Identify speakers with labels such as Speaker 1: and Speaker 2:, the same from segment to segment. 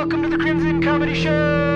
Speaker 1: Welcome to the Crimson Comedy Show!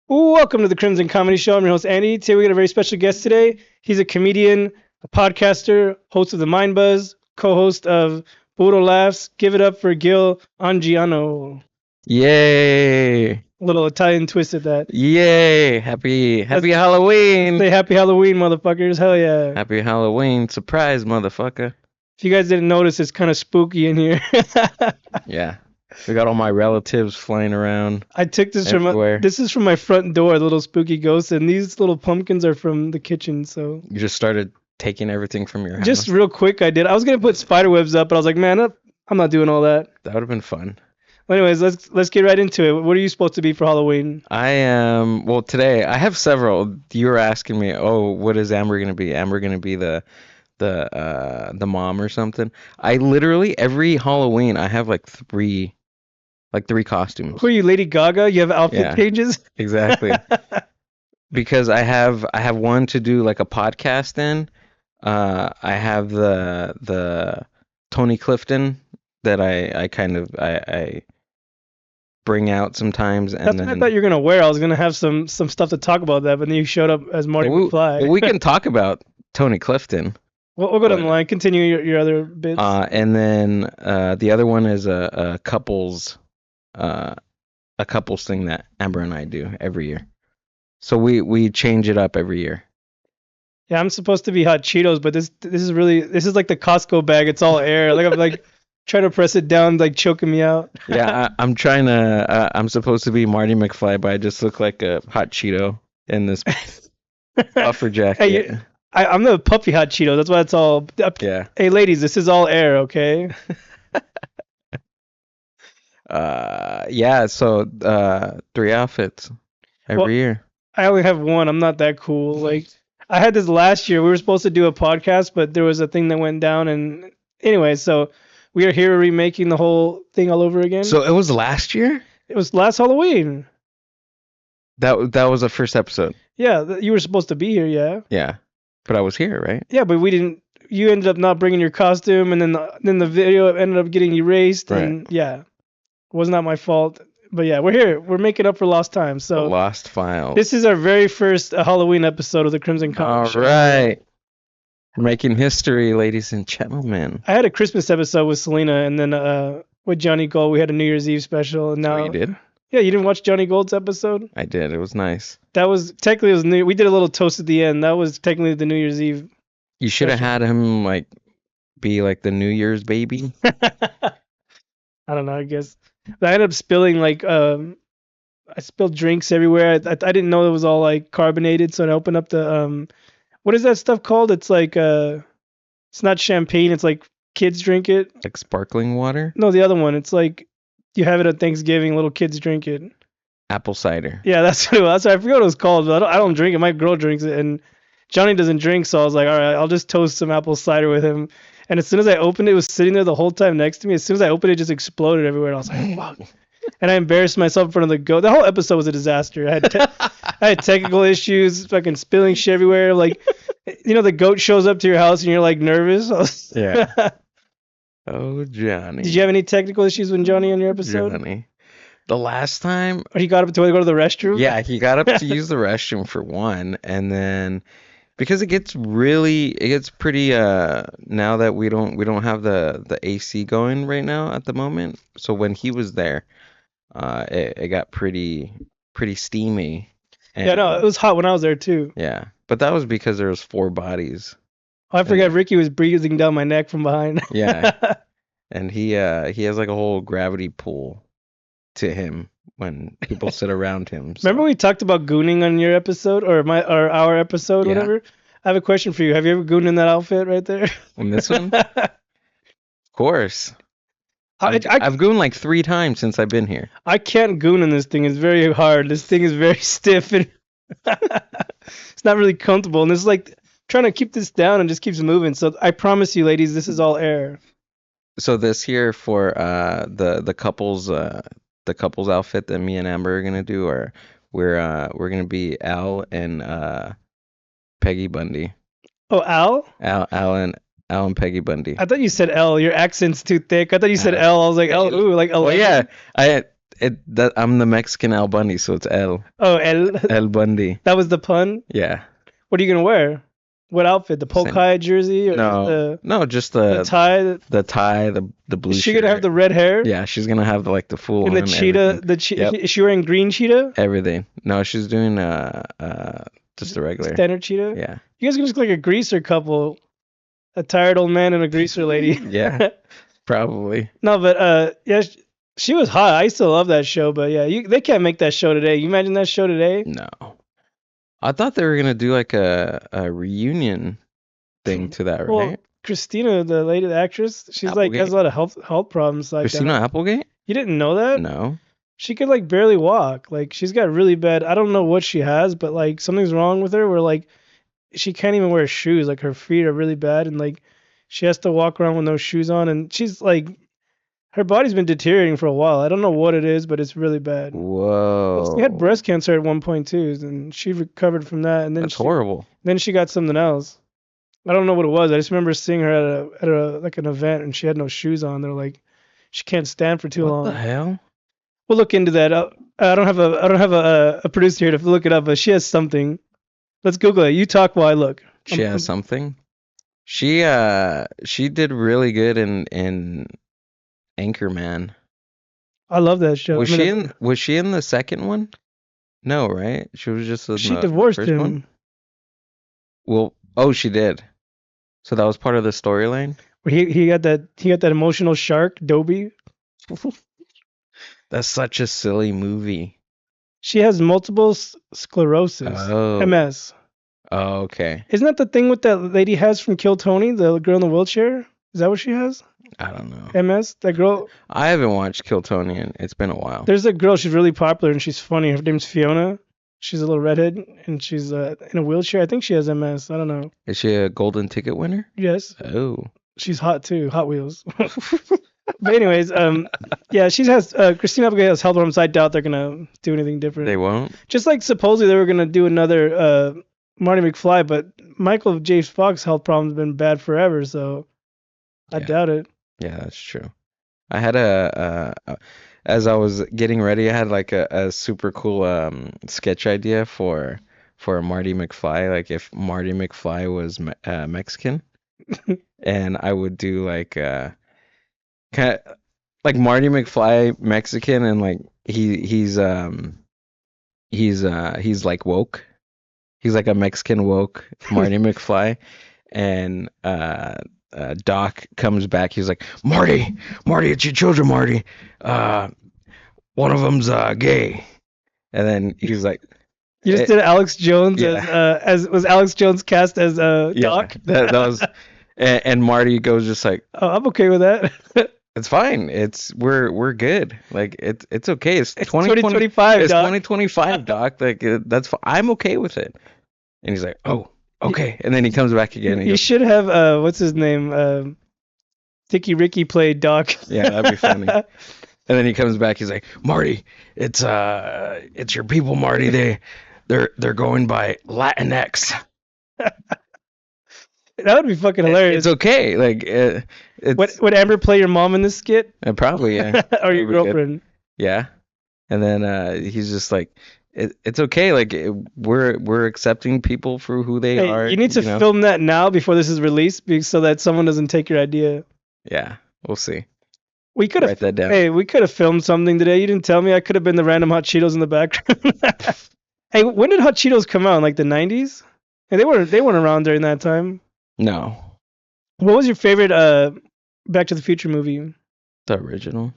Speaker 1: Welcome to the Crimson Comedy Show. I'm your host, Andy. Today we got a very special guest today. He's a comedian, a podcaster, host of the Mind Buzz, co-host of Boodle Laughs. Give it up for Gill Anguiano.
Speaker 2: Yay!
Speaker 1: Little Italian twist at that.
Speaker 2: Yay! Happy Halloween!
Speaker 1: Say happy Halloween, motherfuckers. Hell yeah.
Speaker 2: Happy Halloween. Surprise, motherfucker.
Speaker 1: If you guys didn't notice, it's kind of spooky in here.
Speaker 2: Yeah. We got all my relatives flying around.
Speaker 1: I took this
Speaker 2: everywhere.
Speaker 1: this is from my front door, the little spooky ghost, and these little pumpkins are from the kitchen, so.
Speaker 2: You just started taking everything from your house.
Speaker 1: Just real quick, I did. I was going to put spider webs up, but I was like, man, I'm not doing all that.
Speaker 2: That would have been fun.
Speaker 1: Well, anyways, let's get right into it. What are you supposed to be for Halloween?
Speaker 2: I am, well, today, I have several. You were asking me, oh, what is Amber going to be? Amber going to be the mom or something. I literally, every Halloween, I have like three costumes.
Speaker 1: Who are you, Lady Gaga? You have outfit changes?
Speaker 2: Exactly. Because I have one to do like a podcast in. I have the Tony Clifton that I bring out sometimes, and
Speaker 1: That's
Speaker 2: then
Speaker 1: what I thought you were gonna wear. I was gonna have some stuff to talk about that, but then you showed up as Marty McFly.
Speaker 2: Well, we can talk about Tony Clifton.
Speaker 1: We'll go down the line. Continue your other bits.
Speaker 2: And then the other one is a couples thing that Amber and I do every year. So we change it up every year.
Speaker 1: Yeah, I'm supposed to be Hot Cheetos, but this is like the Costco bag. It's all air. Like I'm like trying to press it down, like choking me out.
Speaker 2: Yeah, I'm trying to. I'm supposed to be Marty McFly, but I just look like a hot Cheeto in this puffer jacket.
Speaker 1: Hey, I'm the puppy Hot Cheetos. That's why it's all.
Speaker 2: Yeah.
Speaker 1: Hey, ladies, this is all air, okay?
Speaker 2: Yeah. So 3 outfits every year.
Speaker 1: I only have one. I'm not that cool. Like I had this last year. We were supposed to do a podcast, but there was a thing that went down, and anyway, so we are here remaking the whole thing all over again.
Speaker 2: So it was last year?
Speaker 1: It was last Halloween.
Speaker 2: That was the first episode.
Speaker 1: Yeah, you were supposed to be here, yeah.
Speaker 2: Yeah. But I was here, right?
Speaker 1: Yeah, but we didn't. You ended up not bringing your costume, and then the video ended up getting erased, and yeah, it was not my fault. But yeah, we're here. We're making up for lost time. So
Speaker 2: lost files.
Speaker 1: This is our very first Halloween episode of the Crimson Comedy Show.
Speaker 2: All right. We're making history, ladies and gentlemen.
Speaker 1: I had a Christmas episode with Selena, and then with Johnny Gold, we had a New Year's Eve special, and now
Speaker 2: you did?
Speaker 1: Yeah, you didn't watch Johnny Gold's episode?
Speaker 2: I did. It was nice.
Speaker 1: That was technically it was new. We did a little toast at the end. That was technically the New Year's Eve.
Speaker 2: You should have had him like be like the New Year's baby.
Speaker 1: I don't know. I guess. But I ended up spilling like I spilled drinks everywhere. I didn't know it was all like carbonated, so I opened up the what is that stuff called? It's like it's not champagne. It's like kids drink it.
Speaker 2: Like sparkling water?
Speaker 1: No, the other one. It's like you have it at Thanksgiving. Little kids drink it.
Speaker 2: Apple cider.
Speaker 1: Yeah, that's what it was. I forgot what it was called. But I don't drink it. My girl drinks it, and Johnny doesn't drink. So I was like, all right, I'll just toast some apple cider with him. And as soon as I opened it, it was sitting there the whole time next to me. As soon as I opened it, it just exploded everywhere. And I was like, fuck. And I embarrassed myself in front of the goat. The whole episode was a disaster. I had technical issues, fucking spilling shit everywhere. Like, the goat shows up to your house and you're like nervous.
Speaker 2: Yeah. Oh, Johnny.
Speaker 1: Did you have any technical issues with Johnny on your episode?
Speaker 2: Johnny. The last time.
Speaker 1: Or he got up to go to the restroom?
Speaker 2: Yeah, he got up to use the restroom for one. And then because it gets pretty now that we don't have the AC going right now at the moment. So when he was there, it got pretty steamy. And,
Speaker 1: yeah, no, it was hot when I was there too.
Speaker 2: Yeah, but that was because there was 4 bodies.
Speaker 1: Oh, I forgot Ricky was breathing down my neck from behind.
Speaker 2: Yeah, and he has like a whole gravity pull to him when people sit around him.
Speaker 1: Remember
Speaker 2: So
Speaker 1: we talked about gooning on your episode or our episode,
Speaker 2: yeah,
Speaker 1: whatever. I have a question for you. Have you ever gooned in that outfit right there?
Speaker 2: and this one, of course,
Speaker 1: I, I
Speaker 2: I've gone like 3 times since I've been here.
Speaker 1: I can't goon in this thing. It's very hard. This thing is very stiff and it's not really comfortable. And it's like trying to keep this down and just keeps moving. So I promise you, ladies, this is all air.
Speaker 2: So this here for the couples outfit that me and Amber are gonna do, or we're gonna be Al and Peggy Bundy.
Speaker 1: Oh, Al?
Speaker 2: Al and Peggy Bundy.
Speaker 1: I thought you said L. Your accent's too thick. I thought you said
Speaker 2: Uh,
Speaker 1: L. I was like, L. Ooh, like L.
Speaker 2: well, yeah, I'm the Mexican Al Bundy, so it's
Speaker 1: Oh, L.
Speaker 2: El Bundy.
Speaker 1: That was the pun.
Speaker 2: Yeah.
Speaker 1: What are you gonna wear? What outfit? The
Speaker 2: Same.
Speaker 1: polka jersey or
Speaker 2: No, just
Speaker 1: the tie?
Speaker 2: the tie, the blue
Speaker 1: Is she gonna have
Speaker 2: shirt.
Speaker 1: the red hair?
Speaker 2: Yeah, she's gonna have the full
Speaker 1: And the
Speaker 2: on
Speaker 1: cheetah?
Speaker 2: everything. Yep.
Speaker 1: Is she wearing green cheetah?
Speaker 2: Everything. No, she's doing just a regular.
Speaker 1: Standard cheetah?
Speaker 2: Yeah.
Speaker 1: You guys are just like a greaser couple. A tired old man and a greaser lady.
Speaker 2: Yeah. Probably.
Speaker 1: No, but yeah, she was hot. I used to love that show, but yeah, they can't make that show today. You imagine that show today?
Speaker 2: No. I thought they were gonna do like a reunion thing to that,
Speaker 1: Well,
Speaker 2: right?
Speaker 1: Christina, the lady, the actress, she's like has
Speaker 2: Applegate?
Speaker 1: a lot of health problems like
Speaker 2: Christina
Speaker 1: that.
Speaker 2: Applegate?
Speaker 1: You didn't know that?
Speaker 2: No.
Speaker 1: She could like barely walk. Like she's got really bad. I don't know what she has, but like something's wrong with her. Where like she can't even wear shoes. Like her feet are really bad, and like she has to walk around with no shoes on. And she's like, her body's been deteriorating for a while. I don't know what it is, but it's really bad. She had
Speaker 2: Whoa.
Speaker 1: breast cancer at one point too, and she recovered from that. And then
Speaker 2: That's horrible.
Speaker 1: then she got something else. I don't know what it was. I just remember seeing her at a like an event, and she had no shoes on. They're like, she can't stand for too
Speaker 2: What
Speaker 1: long.
Speaker 2: the hell?
Speaker 1: We'll look into that. I don't have a producer here to look it up, but she has something. Let's Google it. You talk while I look.
Speaker 2: She has something. She did really good in Anchorman.
Speaker 1: I love that show.
Speaker 2: Was
Speaker 1: I mean,
Speaker 2: she in the second one? No, right? She was just in
Speaker 1: she
Speaker 2: the
Speaker 1: divorced
Speaker 2: first
Speaker 1: him.
Speaker 2: one? Well, oh, she did. So that was part of the storyline?
Speaker 1: Where he got that emotional shark, Dobie.
Speaker 2: That's such a silly movie.
Speaker 1: She has multiple sclerosis,
Speaker 2: Oh.
Speaker 1: MS.
Speaker 2: Oh, okay.
Speaker 1: Isn't that the thing with that lady has from Kill Tony, the girl in the wheelchair? Is that what she has?
Speaker 2: I don't know.
Speaker 1: MS. That girl.
Speaker 2: I haven't watched Kill Tony and it's been a while.
Speaker 1: There's a girl. She's really popular and she's funny. Her name's Fiona. She's a little redhead and she's in a wheelchair. I think she has MS. I don't know.
Speaker 2: Is she a golden ticket winner?
Speaker 1: Yes.
Speaker 2: Oh.
Speaker 1: She's hot too. Hot Wheels. But anyways, yeah, she has Christina Applegate has health problems. I doubt they're gonna do anything different.
Speaker 2: They won't?
Speaker 1: Just like supposedly they were gonna do another Marty McFly, but Michael J. Fox health problems have been bad forever, so I
Speaker 2: Yeah.
Speaker 1: doubt it.
Speaker 2: Yeah, that's true. I had as I was getting ready, I had like a super cool sketch idea for Marty McFly, like if Marty McFly was Mexican, and I would do like kind of like Marty McFly Mexican, and like he's like woke. He's like a Mexican woke Marty McFly, and Doc comes back. He's like, Marty, it's your children, Marty. One of them's gay, and then he's like,
Speaker 1: You just did Alex Jones
Speaker 2: Yeah.
Speaker 1: as was Alex Jones cast as
Speaker 2: yeah,
Speaker 1: Doc?
Speaker 2: that was, and Marty goes just like,
Speaker 1: Oh, I'm okay with that.
Speaker 2: it's fine. We're good. Like it's okay. It's
Speaker 1: It's
Speaker 2: 2025.
Speaker 1: 2025,
Speaker 2: It's
Speaker 1: Doc.
Speaker 2: 2025, Doc. Like I'm okay with it. And he's like, oh, okay. And then he comes back again. And he
Speaker 1: You
Speaker 2: goes,
Speaker 1: should have what's his name? Dicky Ricky played Doc.
Speaker 2: yeah, that'd be funny. And then he comes back. He's like, Marty, it's your people, Marty. They're going by Latinx.
Speaker 1: That would be fucking hilarious.
Speaker 2: It's okay. Like
Speaker 1: Would Amber play your mom in this skit?
Speaker 2: Probably yeah.
Speaker 1: Or
Speaker 2: That'd be
Speaker 1: your
Speaker 2: good.
Speaker 1: girlfriend?
Speaker 2: Yeah. And then he's just like, it's okay. Like we're accepting people for who they
Speaker 1: Hey,
Speaker 2: are.
Speaker 1: you need to
Speaker 2: know?
Speaker 1: film that now before this is released, so that someone doesn't take your idea.
Speaker 2: Yeah, we'll see.
Speaker 1: We could
Speaker 2: Write
Speaker 1: have.
Speaker 2: that down.
Speaker 1: Hey, we could have filmed something today. You didn't tell me. I could have been the random Hot Cheetos in the background. Hey, when did Hot Cheetos come out? In like the 90s? And they weren't around during that time.
Speaker 2: No,
Speaker 1: What was your favorite Back to the Future movie?
Speaker 2: the original.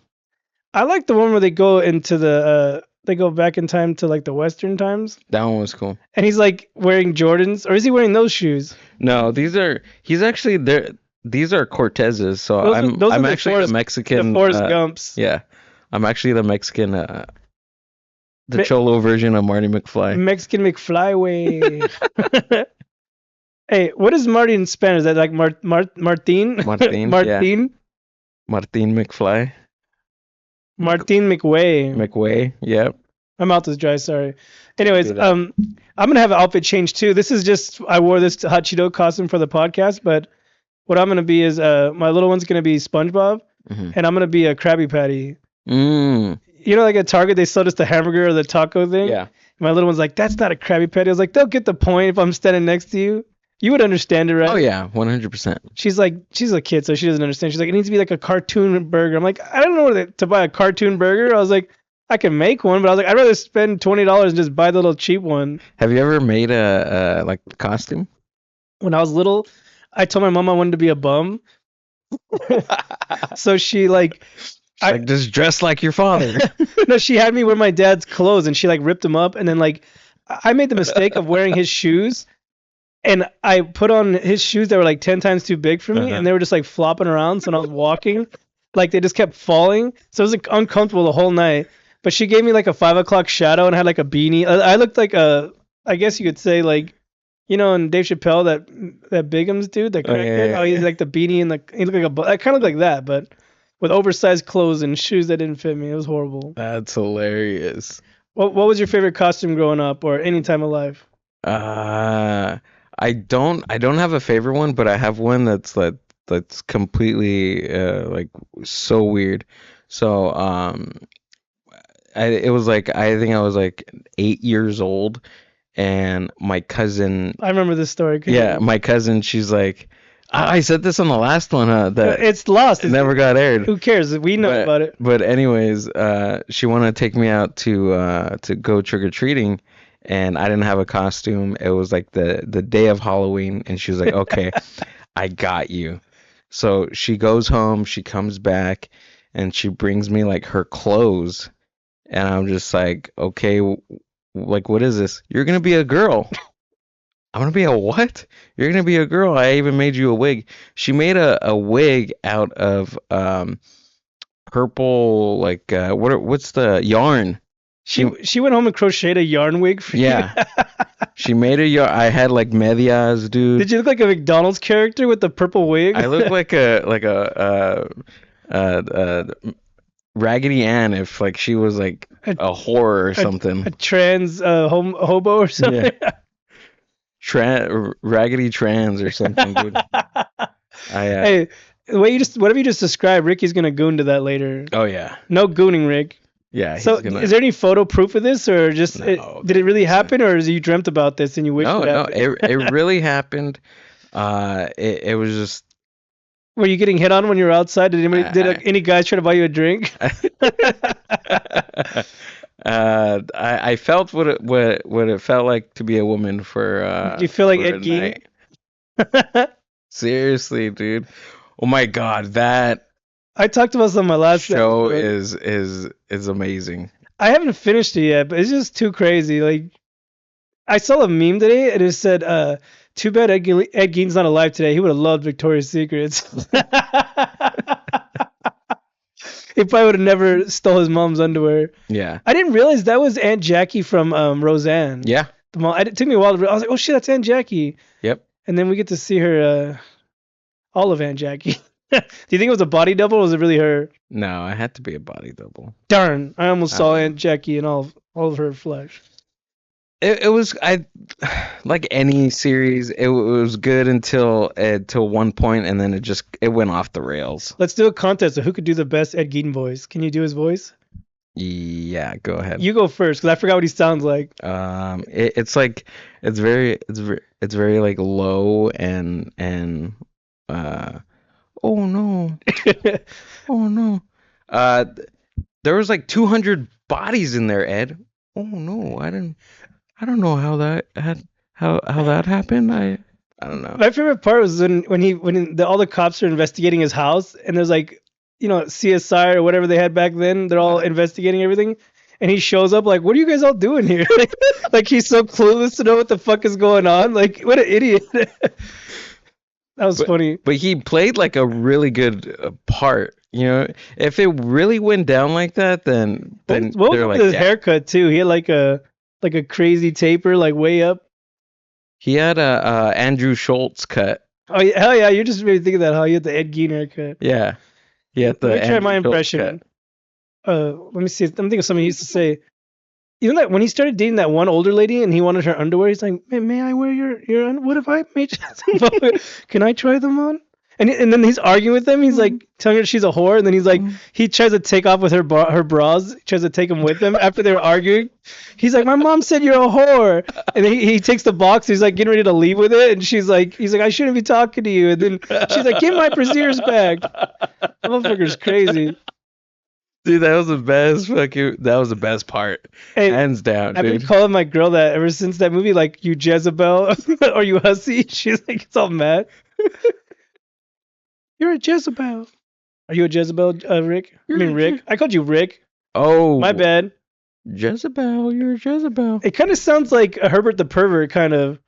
Speaker 1: I like the one where they go into the they go back in time to like the Western times,
Speaker 2: That one was cool.
Speaker 1: and he's like wearing Jordans, or is he wearing those shoes?
Speaker 2: No, he's actually there. These are Cortezes. So
Speaker 1: Those are
Speaker 2: I'm
Speaker 1: the
Speaker 2: actually the Mexican.
Speaker 1: Forrest Gumps.
Speaker 2: Yeah, I'm actually the Mexican. The
Speaker 1: Me-
Speaker 2: Cholo version of Marty McFly.
Speaker 1: Mexican McFlyway. Hey, what is Marty in Spanish? Is that like Martin?
Speaker 2: Martin, yeah.
Speaker 1: Martin?
Speaker 2: Martin McFly.
Speaker 1: Martin McWay.
Speaker 2: McWay, yep.
Speaker 1: My mouth is dry, sorry. Anyways,
Speaker 2: Do that.
Speaker 1: I'm gonna have an outfit change too. This is just I wore this hot Cheeto costume for the podcast, but what I'm gonna be is my little one's gonna be SpongeBob,
Speaker 2: Mhm.
Speaker 1: and I'm gonna be a Krabby Patty.
Speaker 2: Mm,
Speaker 1: You know, like at Target they sell just the hamburger or the taco thing.
Speaker 2: yeah.
Speaker 1: My little one's like, "That's not a Krabby Patty." I was like, "They'll get the point if I'm standing next to you. You would understand it, right?"
Speaker 2: Oh yeah, 100%.
Speaker 1: She's like, she's a kid, so she doesn't understand. She's like, it needs to be like a cartoon burger. I'm like, I don't know where to buy a cartoon burger. I was like, I can make one, but I was like, I'd rather spend $20 and just buy the little cheap one.
Speaker 2: Have you ever made a like costume?
Speaker 1: When I was little, I told my mom I wanted to be a bum, so she like,
Speaker 2: Like just dress like your father.
Speaker 1: no, she had me wear my dad's clothes, and she like ripped them up, and then like, I made the mistake of wearing his shoes. And I put on his shoes that were like 10 times too big for me,
Speaker 2: Uh-huh.
Speaker 1: and they were just like flopping around. So when I was walking, like they just kept falling. So it was like uncomfortable the whole night. But she gave me like a 5 o'clock shadow and had like a beanie. I looked like I guess you could say like, you know, in Dave Chappelle, that Bigums dude, that
Speaker 2: Oh, yeah,
Speaker 1: crackhead.
Speaker 2: yeah,
Speaker 1: Oh, he's
Speaker 2: yeah.
Speaker 1: like the beanie and he looked like I kind of looked like that, but with oversized clothes and shoes that didn't fit me. It was horrible.
Speaker 2: That's hilarious.
Speaker 1: What was your favorite costume growing up or any time of life?
Speaker 2: Uh, I don't have a favorite one, but I have one that's completely like so weird. So it was like I think I was like 8 years old, and my cousin,
Speaker 1: I remember this story.
Speaker 2: yeah, my cousin, she's like, I said this on the last one, that
Speaker 1: It's lost.
Speaker 2: it never got aired.
Speaker 1: Who cares? We know about it.
Speaker 2: But anyways, she wanted to take me out to go trick or treating, and I didn't have a costume. It was like the day of Halloween, and she was like, "Okay, I got you." So she goes home, she comes back, and she brings me like her clothes, and I'm just like, "Okay, like what is this? You're gonna be a girl." I'm gonna be a what? You're gonna be a girl. I even made you a wig. She made a wig out of purple, like what's the yarn?
Speaker 1: She went home and crocheted a yarn wig for
Speaker 2: Yeah.
Speaker 1: you.
Speaker 2: She made a yarn. I had like medias, dude.
Speaker 1: Did you look like a McDonald's character with the purple wig?
Speaker 2: I look like a Raggedy Ann if like she was like a whore or something.
Speaker 1: a trans hobo or something.
Speaker 2: Raggedy trans or something, dude.
Speaker 1: Hey, the way whatever you just described, Ricky's gonna goon to that later.
Speaker 2: Oh yeah.
Speaker 1: No gooning, Rick.
Speaker 2: Yeah, he's
Speaker 1: So,
Speaker 2: gonna.
Speaker 1: is there any photo proof of this, or just
Speaker 2: No,
Speaker 1: did it really happen, or is you dreamt about this and you wish
Speaker 2: No,
Speaker 1: it
Speaker 2: no,
Speaker 1: happened?
Speaker 2: it really happened. It was just.
Speaker 1: Were you getting hit on when you were outside? Any guys try to buy you a drink?
Speaker 2: I felt what it felt like to be a woman for.
Speaker 1: Do you feel like
Speaker 2: for
Speaker 1: Ed
Speaker 2: a
Speaker 1: Gein?
Speaker 2: night. Seriously, dude. Oh my God, that
Speaker 1: I talked about this on my last
Speaker 2: show
Speaker 1: episode.
Speaker 2: is amazing.
Speaker 1: I haven't finished it yet, but it's just too crazy. Like, I saw a meme today, and it said, "Too bad Ed Gein's not alive today. He would have loved Victoria's Secrets." He probably would have never stole his mom's underwear.
Speaker 2: Yeah.
Speaker 1: I didn't realize that was Aunt Jackie from Roseanne.
Speaker 2: Yeah.
Speaker 1: The mom. It took me a while to. I was like, "Oh shit, that's Aunt Jackie."
Speaker 2: Yep.
Speaker 1: And then we get to see her, all of Aunt Jackie. Do you think it was a body double, or was it really her?
Speaker 2: No, I had to be a body double.
Speaker 1: Darn, I almost saw
Speaker 2: Oh.
Speaker 1: Aunt Jackie in all of her flesh.
Speaker 2: It was like any series. It was good until one point, and then it went off the rails.
Speaker 1: Let's do a contest of who could do the best Ed Gein voice. Can you do his voice?
Speaker 2: Yeah, go ahead.
Speaker 1: You go first, because I forgot what he sounds like.
Speaker 2: It's like it's very like low and oh no, oh no. There was like 200 bodies in there, Ed. Oh no, I don't know how that happened. I don't know.
Speaker 1: My favorite part was when all the cops are investigating his house, and there's like, CSI or whatever they had back then. They're all investigating everything, and he shows up like, "What are you guys all doing here?" Like he's so clueless to know what the fuck is going on. Like, what an idiot. That was
Speaker 2: But
Speaker 1: funny.
Speaker 2: but he played like a really good part. You know, if it really went down like that, then
Speaker 1: What was
Speaker 2: they're
Speaker 1: up with
Speaker 2: like,
Speaker 1: his
Speaker 2: yeah.
Speaker 1: haircut too? He had like a crazy taper, like way up.
Speaker 2: He had a Andrew Schultz cut.
Speaker 1: Oh yeah, hell yeah! You're just really thinking that how you had the Ed Gein haircut.
Speaker 2: Yeah, he
Speaker 1: Let
Speaker 2: had the
Speaker 1: me try
Speaker 2: Andrew
Speaker 1: my
Speaker 2: Schultz cut.
Speaker 1: impression. Let me see. I'm thinking of something he used to say. You know that when he started dating that one older lady and he wanted her underwear, he's like, may I wear your what if I made you can I try them on? And then he's arguing with them. He's like telling her she's a whore, and then he's like he tries to take off with her bras. He tries to take them with him after they were arguing. He's like, my mom said you're a whore, and then he takes the box. He's like getting ready to leave with it, and he's like I shouldn't be talking to you. And then she's like, give my brassieres back. That motherfucker's crazy.
Speaker 2: Dude, that was the best fucking. That was the best part,
Speaker 1: Hey,
Speaker 2: hands down,
Speaker 1: I've been
Speaker 2: dude.
Speaker 1: calling my girl that ever since that movie, like you Jezebel or you hussy. She's like, it's all mad. You're a Jezebel. Are you a Jezebel, Rick? I mean, Rick. I called you Rick.
Speaker 2: Oh,
Speaker 1: My bad.
Speaker 2: Jezebel, you're Jezebel.
Speaker 1: It kind of sounds like a Herbert the Pervert kind of.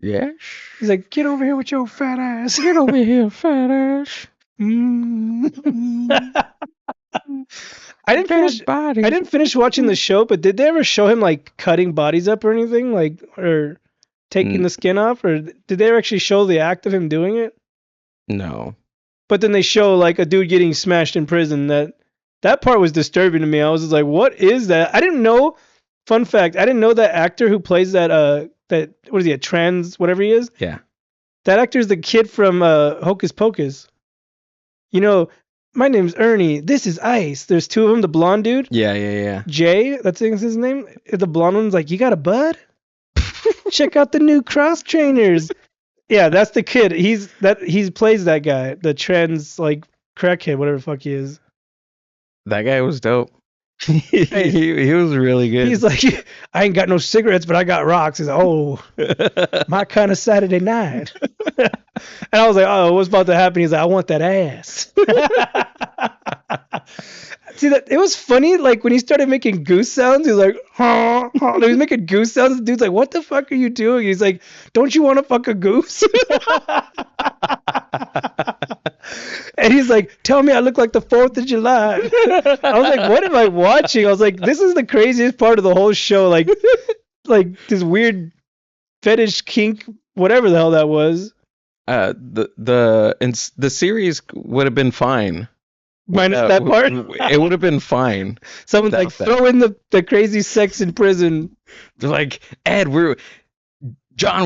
Speaker 2: Yes.
Speaker 1: He's like, get over here with your fat ass.
Speaker 2: Get over here, fat ass.
Speaker 1: Mm. I didn't
Speaker 2: Dead
Speaker 1: finish.
Speaker 2: body.
Speaker 1: I didn't finish watching the show, but did they ever show him like cutting bodies up or anything, like or taking
Speaker 2: N-
Speaker 1: the skin off, or did they ever actually show the act of him doing it?
Speaker 2: No.
Speaker 1: But then they show like a dude getting smashed in prison. That part was disturbing to me. I was just like, what is that? I didn't know. Fun fact: I didn't know that actor who plays that what is he, a trans whatever he is.
Speaker 2: Yeah.
Speaker 1: That actor is the kid from Hocus Pocus. You know, my name's Ernie. This is Ice. There's two of them. The blonde dude,
Speaker 2: Yeah, yeah, yeah.
Speaker 1: Jay. That's his name. The blonde one's like, you got a bud? Check out the new cross trainers. Yeah, that's the kid. He plays that guy, the trans like crackhead, whatever the fuck he is.
Speaker 2: That guy was dope.
Speaker 1: Hey,
Speaker 2: he was really good.
Speaker 1: he's like, I ain't got no cigarettes, but I got rocks. He's like, oh, my kind of Saturday night. And I was like, oh, what's about to happen? He's like, I want that ass. See that it was funny, like when he started making goose sounds, he's like, huh, huh. He was making goose sounds. The dude's like, what the fuck are you doing? He's like, don't you want to fuck a goose? And he's like, tell me I look like the 4th of July. I was like, what am I watching? I was like, this is the craziest part of the whole show. Like this weird fetish kink, whatever the hell that was.
Speaker 2: The series would have been fine.
Speaker 1: Minus that part.
Speaker 2: It would have been fine.
Speaker 1: Someone's like, throw in the crazy sex in prison.
Speaker 2: They're like, Ed, we're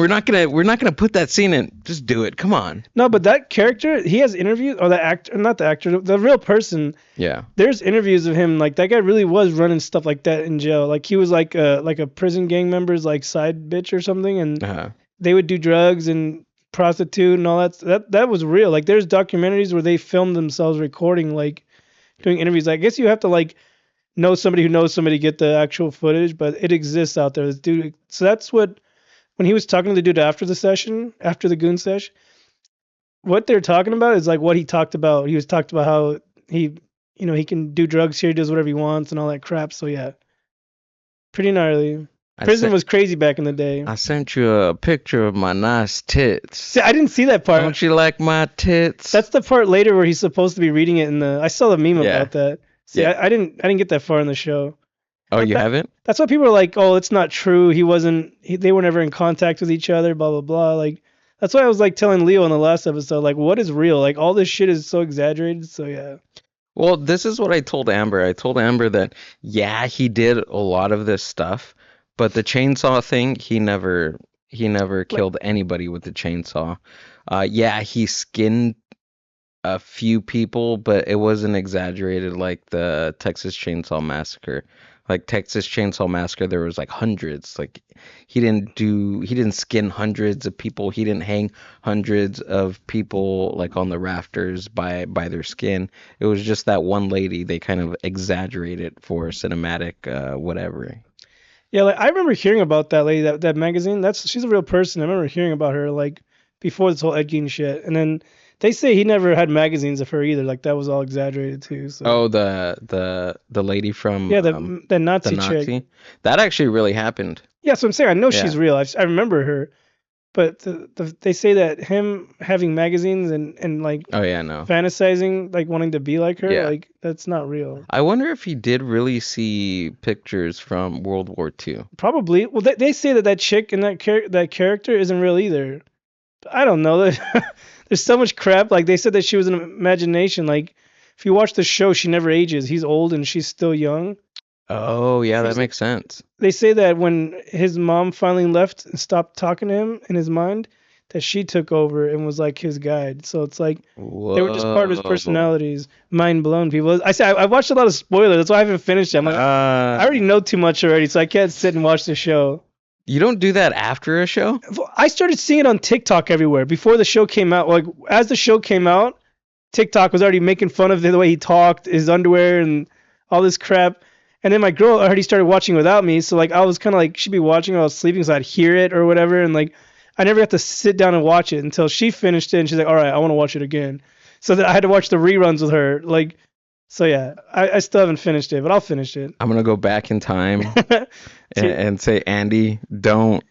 Speaker 2: not gonna put that scene in. Just do it. Come on.
Speaker 1: No, but that character, he has interviews, or the actor, not the actor, the real person.
Speaker 2: Yeah.
Speaker 1: There's interviews of him. Like that guy really was running stuff like that in jail. Like he was like a prison gang member's like side bitch or something, and they would do drugs and prostitute and all that. That was real. Like there's documentaries where they filmed themselves recording, like doing interviews. I guess you have to like know somebody who knows somebody to get the actual footage, but it exists out there. This dude. So that's what. When he was talking to the dude after the session, after the goon sesh, what they're talking about is like what he talked about. He was talked about how he, he can do drugs here, he does whatever he wants and all that crap. So yeah, pretty gnarly. Prison was crazy back in the day.
Speaker 2: I sent you a picture of my nice tits.
Speaker 1: See, I didn't see that part.
Speaker 2: Don't you like my tits?
Speaker 1: That's the part later where he's supposed to be reading it in the. I saw the meme about that. See,
Speaker 2: Yeah.
Speaker 1: I didn't get that far in the show.
Speaker 2: Oh, you haven't?
Speaker 1: That's why people are like, oh, it's not true. They were never in contact with each other, blah, blah, blah. Like, that's why I was like telling Leo in the last episode, like, what is real? Like, all this shit is so exaggerated. So, yeah.
Speaker 2: Well, this is what I told Amber. I told Amber that, yeah, he did a lot of this stuff, but the chainsaw thing, he never killed anybody with the chainsaw. Yeah, he skinned a few people, but it wasn't exaggerated like the Texas Chainsaw Massacre. Like Texas Chainsaw Massacre, there was like hundreds. Like he didn't skin hundreds of people. He didn't hang hundreds of people like on the rafters by their skin. It was just that one lady. They kind of exaggerated for cinematic whatever.
Speaker 1: Yeah, like I remember hearing about that lady, that magazine. She's a real person. I remember hearing about her like before this whole Ed Gein shit. And then They say he never had magazines of her either. Like that was all exaggerated too. So
Speaker 2: Oh, the lady from
Speaker 1: yeah, the
Speaker 2: the
Speaker 1: Nazi chick.
Speaker 2: Nazi. That actually really happened.
Speaker 1: Yeah, so I'm saying I know
Speaker 2: Yeah.
Speaker 1: she's real. I remember her, but they say that him having magazines and like
Speaker 2: Oh yeah, no.
Speaker 1: fantasizing like wanting to be like her,
Speaker 2: Yeah.
Speaker 1: like that's not real.
Speaker 2: I wonder if he did really see pictures from World War II.
Speaker 1: Probably. Well, they say that that chick and that character isn't real either. I don't know. There's so much crap. Like they said that she was an imagination. Like if you watch the show, she never ages. He's old and she's still young.
Speaker 2: Oh, yeah, that makes sense.
Speaker 1: They say that when his mom finally left and stopped talking to him in his mind, that she took over and was like his guide. So it's like they were just part of his
Speaker 2: Whoa.
Speaker 1: personalities. Mind blown, people. I say I watched a lot of spoilers. That's why I haven't finished it. I'm like, I already know too much already, so I can't sit and watch the show.
Speaker 2: You don't do that after a show?
Speaker 1: I started seeing it on TikTok everywhere before the show came out. Like as the show came out, TikTok was already making fun of the way he talked, his underwear, and all this crap. And then my girl already started watching without me, so like I was kind of like she'd be watching while I was sleeping, so I'd hear it or whatever, and like I never got to sit down and watch it until she finished it, and she's like, "All right, I want to watch it again." So that I had to watch the reruns with her. Like, so yeah, I still haven't finished it, but I'll finish it.
Speaker 2: I'm gonna go back in time
Speaker 1: See,
Speaker 2: and say, Andy, don't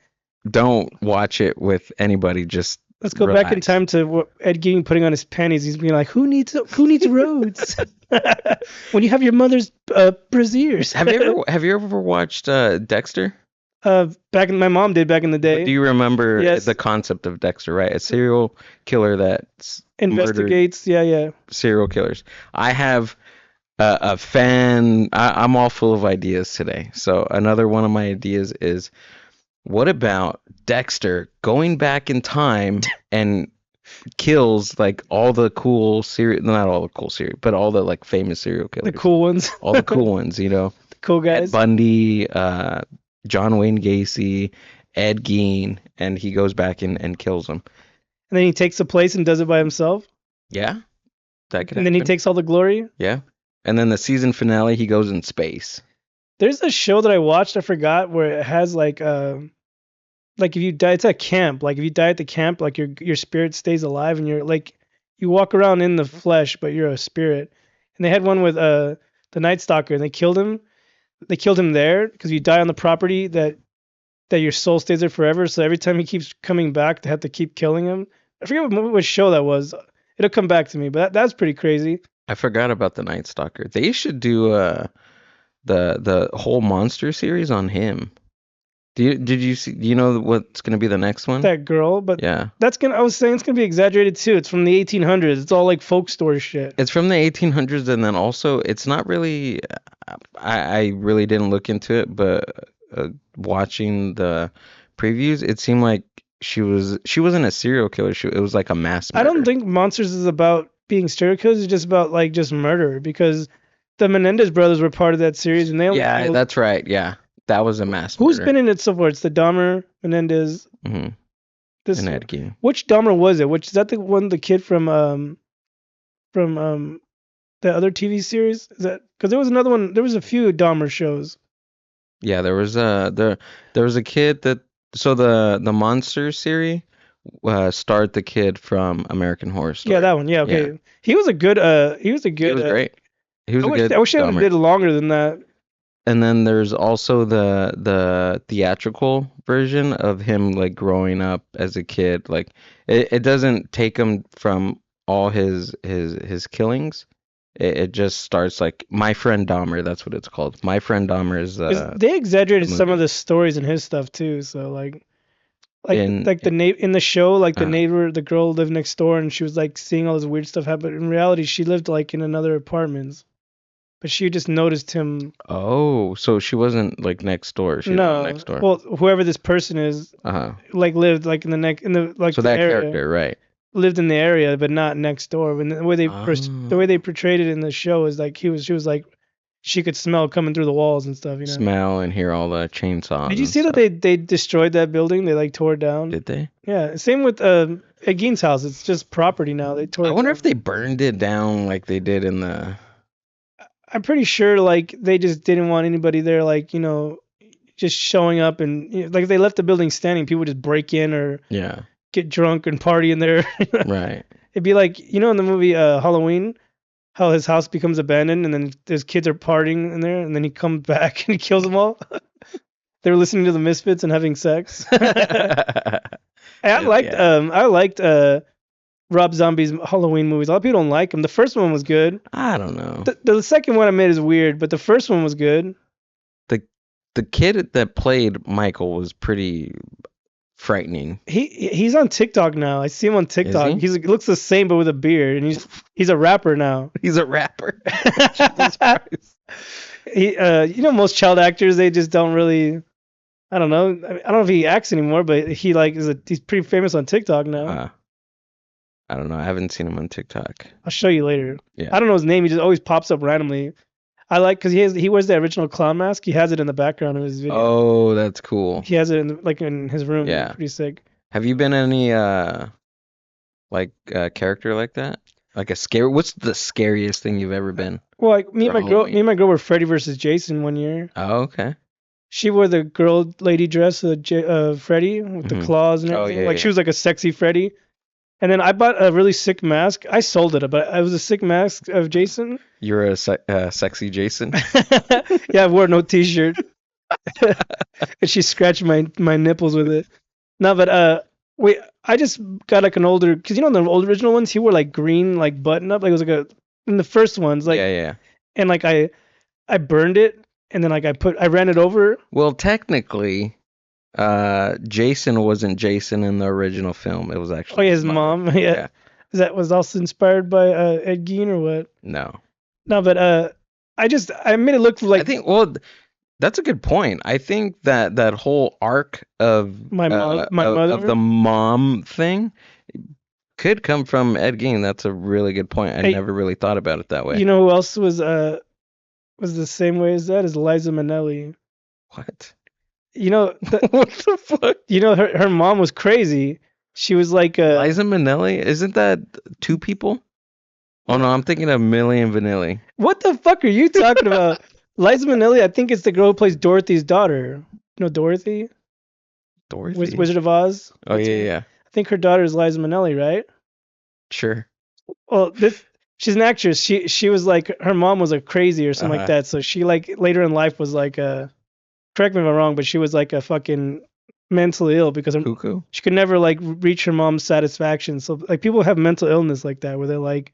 Speaker 2: watch it with anybody. Just
Speaker 1: let's go back in
Speaker 2: relax.
Speaker 1: time to Ed Gein putting on his panties. He's being like, "Who needs roads?" When you have your mother's brassieres.
Speaker 2: Have you ever watched Dexter?
Speaker 1: Back in my mom did back in the day.
Speaker 2: Do you remember
Speaker 1: Yes.
Speaker 2: the concept of Dexter, right? A serial killer that's murdered
Speaker 1: Investigates. Yeah.
Speaker 2: serial killers. I have a fan. I'm all full of ideas today. So another one of my ideas is, what about Dexter going back in time and kills like all the cool serial, not all the cool serial, but all the like famous serial killers,
Speaker 1: The cool ones.
Speaker 2: all the cool ones, you know,
Speaker 1: The cool
Speaker 2: Ed
Speaker 1: guys.
Speaker 2: Bundy, John Wayne Gacy, Ed Gein, and he goes back and kills them.
Speaker 1: And then he takes the place and does it by himself.
Speaker 2: Yeah, that could
Speaker 1: And then he
Speaker 2: happen.
Speaker 1: takes all the glory.
Speaker 2: Yeah, and then the season finale, he goes in space.
Speaker 1: There's a show that I watched, I forgot, where it has like if you die, it's at camp. Like if you die at the camp, like your spirit stays alive and you're like you walk around in the flesh, but you're a spirit. And they had one with the Night Stalker, and they killed him. They killed him there because you die on the property that your soul stays there forever. So every time he keeps coming back, they have to keep killing him. I forget what show that was. It'll come back to me, but that's pretty crazy.
Speaker 2: I forgot about the Night Stalker. They should do the whole monster series on him. Did you see? Do you know what's gonna be the next one?
Speaker 1: That girl, but
Speaker 2: Yeah,
Speaker 1: I was saying it's gonna be exaggerated too. It's from the 1800s. It's all like folk story shit.
Speaker 2: it's from the 1800s, and then also it's not really. I really didn't look into it, but watching the previews, it seemed like she wasn't a serial killer. It was like a mass
Speaker 1: I
Speaker 2: murder.
Speaker 1: don't think Monsters is about being serial killers. It's just about like just murder because the Menendez brothers were part of that series, and they only
Speaker 2: Yeah,
Speaker 1: killed-
Speaker 2: that's right. Yeah, that was a mass
Speaker 1: who's
Speaker 2: murder.
Speaker 1: been in it so far? It's the Dahmer, Menendez.
Speaker 2: Hmm.
Speaker 1: This
Speaker 2: And Ed Gein.
Speaker 1: which Dahmer was it? Which is that the one the kid from the other TV series? Is that because there was another one? There was a few Dahmer shows.
Speaker 2: Yeah, there was a kid that the monster series starred the kid from American Horror Story.
Speaker 1: Yeah, that one. Yeah, okay.
Speaker 2: Yeah.
Speaker 1: He was a good. He was a
Speaker 2: He
Speaker 1: good.
Speaker 2: was great. He was a good
Speaker 1: I wish I would have
Speaker 2: Dahmer.
Speaker 1: did longer than that.
Speaker 2: And then there's also the theatrical version of him like growing up as a kid. Like it doesn't take him from all his killings. It just starts like My Friend Dahmer. That's what it's called. My Friend Dahmer is
Speaker 1: 'Cause they exaggerated
Speaker 2: the
Speaker 1: some
Speaker 2: movie.
Speaker 1: of the stories in his stuff too. So
Speaker 2: In
Speaker 1: in the show, like the
Speaker 2: uh,
Speaker 1: neighbor, the girl lived next door, and she was like seeing all this weird stuff happen. In reality, she lived like in another apartments, but she just noticed him.
Speaker 2: oh, so she wasn't like next door. She lived
Speaker 1: No,
Speaker 2: next door.
Speaker 1: well, whoever this person is,
Speaker 2: Uh-huh.
Speaker 1: like lived like in the next in the like
Speaker 2: So
Speaker 1: the
Speaker 2: that
Speaker 1: area.
Speaker 2: character, right?
Speaker 1: Lived in the area, but not next door. And the way they the way
Speaker 2: Oh.
Speaker 1: they portrayed it in the show is like she was like she could smell coming through the walls and stuff. You know.
Speaker 2: Smell and hear all the chainsaws.
Speaker 1: Did you
Speaker 2: and
Speaker 1: see that
Speaker 2: stuff.
Speaker 1: they destroyed that building? They like tore it down.
Speaker 2: Did they?
Speaker 1: Yeah. Same with at Gein's house. It's just property now. They tore.
Speaker 2: I
Speaker 1: it
Speaker 2: wonder
Speaker 1: down.
Speaker 2: if they burned it down like they did in the.
Speaker 1: I'm pretty sure like they just didn't want anybody there, like just showing up and like if they left the building standing, people would just break in or
Speaker 2: Yeah.
Speaker 1: get drunk and party in there.
Speaker 2: Right.
Speaker 1: It'd be like in the movie Halloween, how his house becomes abandoned and then his kids are partying in there and then he comes back and he kills them all. They were listening to the Misfits and having sex.
Speaker 2: Hell yeah.
Speaker 1: I liked Rob Zombie's Halloween movies. A lot of people don't like them. The first one was good.
Speaker 2: I don't know.
Speaker 1: The second one I made is weird, but the first one was good.
Speaker 2: The kid that played Michael was pretty frightening.
Speaker 1: He's on TikTok now. I see him on TikTok.
Speaker 2: he?
Speaker 1: He looks the same but with a beard, and he's a rapper now.
Speaker 2: He's a rapper. Jesus Christ.
Speaker 1: Most child actors they just don't really. I don't know. I don't know if he acts anymore, but he's pretty famous on TikTok now.
Speaker 2: I don't know. I haven't seen him on TikTok.
Speaker 1: I'll show you later.
Speaker 2: Yeah.
Speaker 1: I don't know his name. He just always pops up randomly. I like because he wears the original clown mask. He has it in the background of his video.
Speaker 2: Oh, that's cool.
Speaker 1: He has it in his room.
Speaker 2: Yeah.
Speaker 1: Pretty sick.
Speaker 2: Have you been any character like that? Like a scary. What's the scariest thing you've ever been?
Speaker 1: Well, like me and
Speaker 2: For
Speaker 1: my girl were Freddy versus Jason one year.
Speaker 2: Oh, okay.
Speaker 1: She wore the girl lady dress of Freddy with the claws and everything.
Speaker 2: yeah,
Speaker 1: She was like a sexy Freddy. And then I bought a really sick mask. I sold it, but it was a sick mask of Jason.
Speaker 2: You're a sexy Jason.
Speaker 1: Yeah, I wore no t-shirt. And she scratched my nipples with it. No, but I just got like an older, because in the old original ones, he wore like green like button up, like it was like in the first ones, like
Speaker 2: yeah.
Speaker 1: and like I burned it, and then like I ran it over.
Speaker 2: Well, technically, Jason wasn't Jason in the original film. It was actually
Speaker 1: His mom. Yeah. That was also inspired by Ed Gein or what?
Speaker 2: No,
Speaker 1: but I made it look like
Speaker 2: I think. Well, that's a good point. I think that whole arc of
Speaker 1: my mother
Speaker 2: of the mom thing could come from Ed Gein. That's a really good point. I never really thought about it that way.
Speaker 1: You know who else was the same way as that? Is Liza Minnelli.
Speaker 2: What?
Speaker 1: What
Speaker 2: the fuck?
Speaker 1: Her mom was crazy. She was like
Speaker 2: Liza Minnelli? Isn't that two people? Oh no, I'm thinking of Millie and Vanilli.
Speaker 1: What the fuck are you talking about? Liza Minnelli, I think it's the girl who plays Dorothy's daughter. You know Dorothy?
Speaker 2: Dorothy?
Speaker 1: Wizard of Oz?
Speaker 2: Oh, yeah.
Speaker 1: I think her daughter is Liza Minnelli, right?
Speaker 2: Sure.
Speaker 1: Well, she's an actress. She was like, her mom was like crazy or something like that. So she like later in life was like correct me if I'm wrong, but she was like a fucking mentally ill because
Speaker 2: Cuckoo?
Speaker 1: She could never like reach her mom's satisfaction. So like people have mental illness like that where they're like,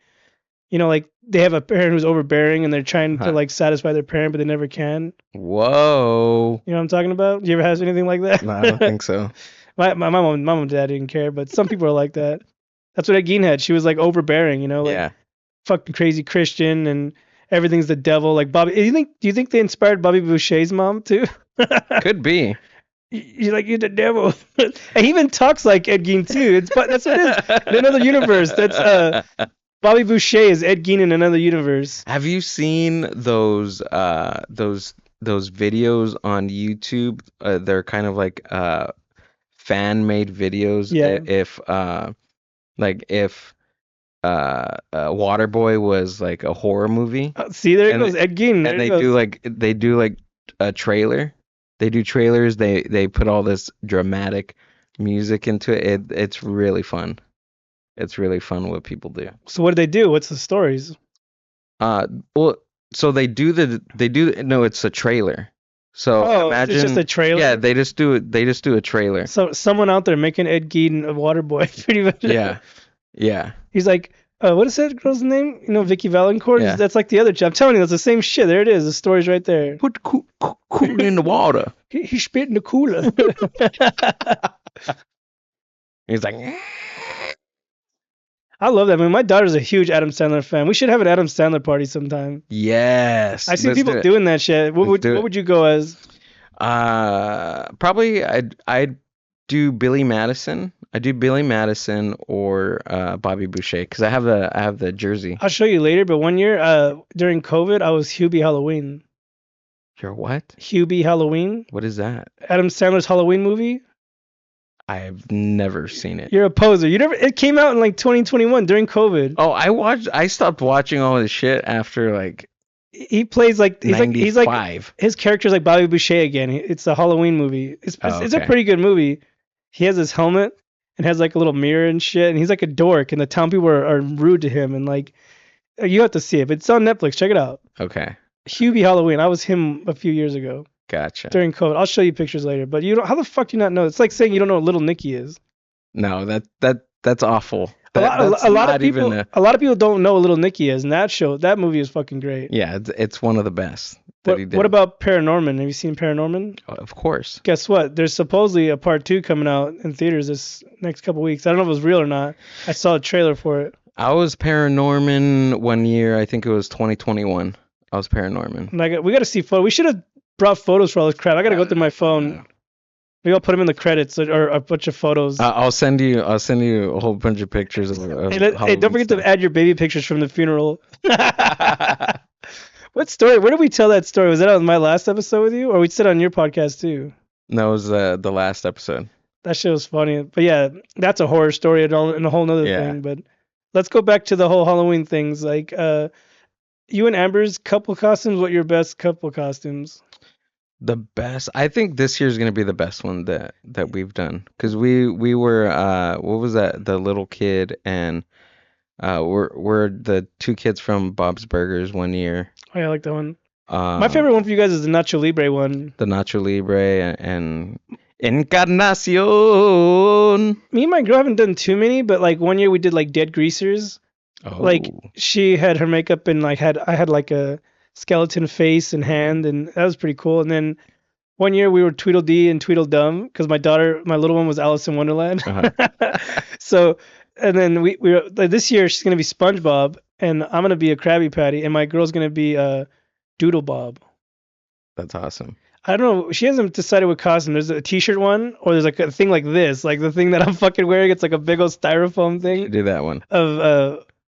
Speaker 1: like they have a parent who's overbearing and they're trying to like satisfy their parent, but they never can.
Speaker 2: Whoa.
Speaker 1: You know what I'm talking about? You ever have anything like that?
Speaker 2: No, I don't think so.
Speaker 1: my mom and dad didn't care, but some people are like that. That's what Egin had. She was like overbearing, like fucking crazy Christian and everything's the devil. Like Bobby, do you think they inspired Bobby Boucher's mom too?
Speaker 2: Could be.
Speaker 1: You're the devil. And he even talks like Ed Gein too. That's what it is. In another universe, that's Bobby Boucher is Ed Gein in another universe.
Speaker 2: Have you seen those videos on YouTube? They're kind of like fan made videos.
Speaker 1: Yeah.
Speaker 2: If Waterboy was like a horror movie.
Speaker 1: See, there it goes, Ed Gein.
Speaker 2: And they do like a trailer. They do trailers. They put all this dramatic music into it. It's really fun. It's really fun what people do.
Speaker 1: So what do they do? What's the stories?
Speaker 2: Well, so no, it's a trailer. So imagine
Speaker 1: it's just a trailer.
Speaker 2: Yeah, they just do a trailer.
Speaker 1: So someone out there making Ed Gein a Waterboy, pretty much.
Speaker 2: Yeah.
Speaker 1: He's like, what is that girl's name? Vicky Valancourt.
Speaker 2: Yeah.
Speaker 1: That's like the other chick. I'm telling you, that's the same shit. There it is. The story's right there.
Speaker 2: Put cooler in the water.
Speaker 1: He spit in the cooler.
Speaker 2: He's like.
Speaker 1: I love that. I mean, my daughter's a huge Adam Sandler fan. We should have an Adam Sandler party sometime.
Speaker 2: Yes.
Speaker 1: I see people doing that shit. What would you go as?
Speaker 2: Probably I'd do Billy Madison. I do Billy Madison or Bobby Boucher because I have the jersey.
Speaker 1: I'll show you later. But one year, during COVID, I was Hubie Halloween.
Speaker 2: You're what?
Speaker 1: Hubie Halloween.
Speaker 2: What is that?
Speaker 1: Adam Sandler's Halloween movie.
Speaker 2: I've never seen it.
Speaker 1: You're a poser. It came out in like 2021 during COVID.
Speaker 2: Oh, I stopped watching all this shit after like.
Speaker 1: He plays like he's like his character's like Bobby Boucher again. It's a Halloween movie. It's a pretty good movie. He has his helmet and has like a little mirror and shit, and he's like a dork, and the town people are rude to him, and like you have to see it, but it's on Netflix. Check it out.
Speaker 2: Okay.
Speaker 1: Hubie Halloween. I was him a few years ago
Speaker 2: Gotcha.
Speaker 1: during COVID. I'll show you pictures later, but you don't. How the fuck do you not know? It's like saying you don't know what Little Nicky is.
Speaker 2: No, that's awful.
Speaker 1: A
Speaker 2: That,
Speaker 1: lot,
Speaker 2: that's
Speaker 1: a lot of
Speaker 2: not
Speaker 1: people,
Speaker 2: even a
Speaker 1: a lot of people don't know what Little Nicky is, and that movie is fucking great.
Speaker 2: yeah. It's one of the best that he did.
Speaker 1: What about Paranorman? Have you seen Paranorman?
Speaker 2: Oh, of course.
Speaker 1: Guess what? There's supposedly a part 2 coming out in theaters this next couple weeks. I don't know if it was real or not. I saw a trailer for it.
Speaker 2: I was Paranorman one year. I think it was 2021. I was Paranorman.
Speaker 1: And we got to see photos. We should have brought photos for all this crap. I got to go through my phone. Maybe I'll put them in the credits or a bunch of photos.
Speaker 2: I'll send you a whole bunch of pictures of
Speaker 1: Hey, don't forget to add your baby pictures from the funeral. What story? Where did we tell that story? Was that on my last episode with you, or we said it on your podcast too?
Speaker 2: That was the last episode.
Speaker 1: That shit was funny. But yeah, that's a horror story and a whole nother thing. But let's go back to the whole Halloween things. Like, you and Amber's couple costumes. What are your best couple costumes?
Speaker 2: The best. I think this year's gonna be the best one that we've done because we were what was that? The little kid and we're the two kids from Bob's Burgers one year.
Speaker 1: Oh, yeah, I like that one. My favorite one for you guys is the Nacho Libre one.
Speaker 2: The Nacho Libre and Encarnacion.
Speaker 1: Me and my girl haven't done too many, but like one year we did like Dead Greasers.
Speaker 2: Oh.
Speaker 1: Like she had her makeup and like I had like a skeleton face and hand, and that was pretty cool. And then one year we were Tweedledee and Tweedledum because my little one was Alice in Wonderland.
Speaker 2: Uh-huh.
Speaker 1: So, and then we were like, this year she's gonna be SpongeBob, and I'm gonna be a Krabby Patty, and my girl's gonna be Doodle Bob.
Speaker 2: That's awesome.
Speaker 1: I don't know. She hasn't decided what costume. There's a T-shirt one, or there's like a thing like this, like the thing that I'm fucking wearing. It's like a big old styrofoam thing
Speaker 2: Do that one.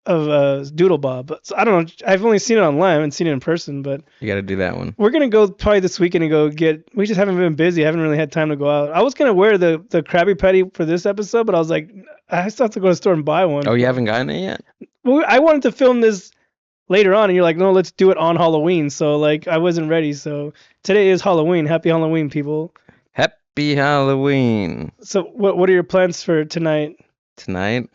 Speaker 1: of Doodle Bob. So I don't know. I've only seen it online. I haven't seen it in person, but
Speaker 2: You got to do that one.
Speaker 1: we're gonna go probably this weekend and go get. We just haven't been busy. I haven't really had time to go out. I was gonna wear the Krabby Patty for this episode, but I was like, I still have to go to the store and buy one.
Speaker 2: Oh, you haven't gotten it yet?
Speaker 1: Well, I wanted to film this later on, and you're like, no, let's do it on Halloween. So like, I wasn't ready. So today is Halloween. Happy Halloween, people.
Speaker 2: Happy Halloween.
Speaker 1: So what are your plans for tonight?
Speaker 2: Tonight,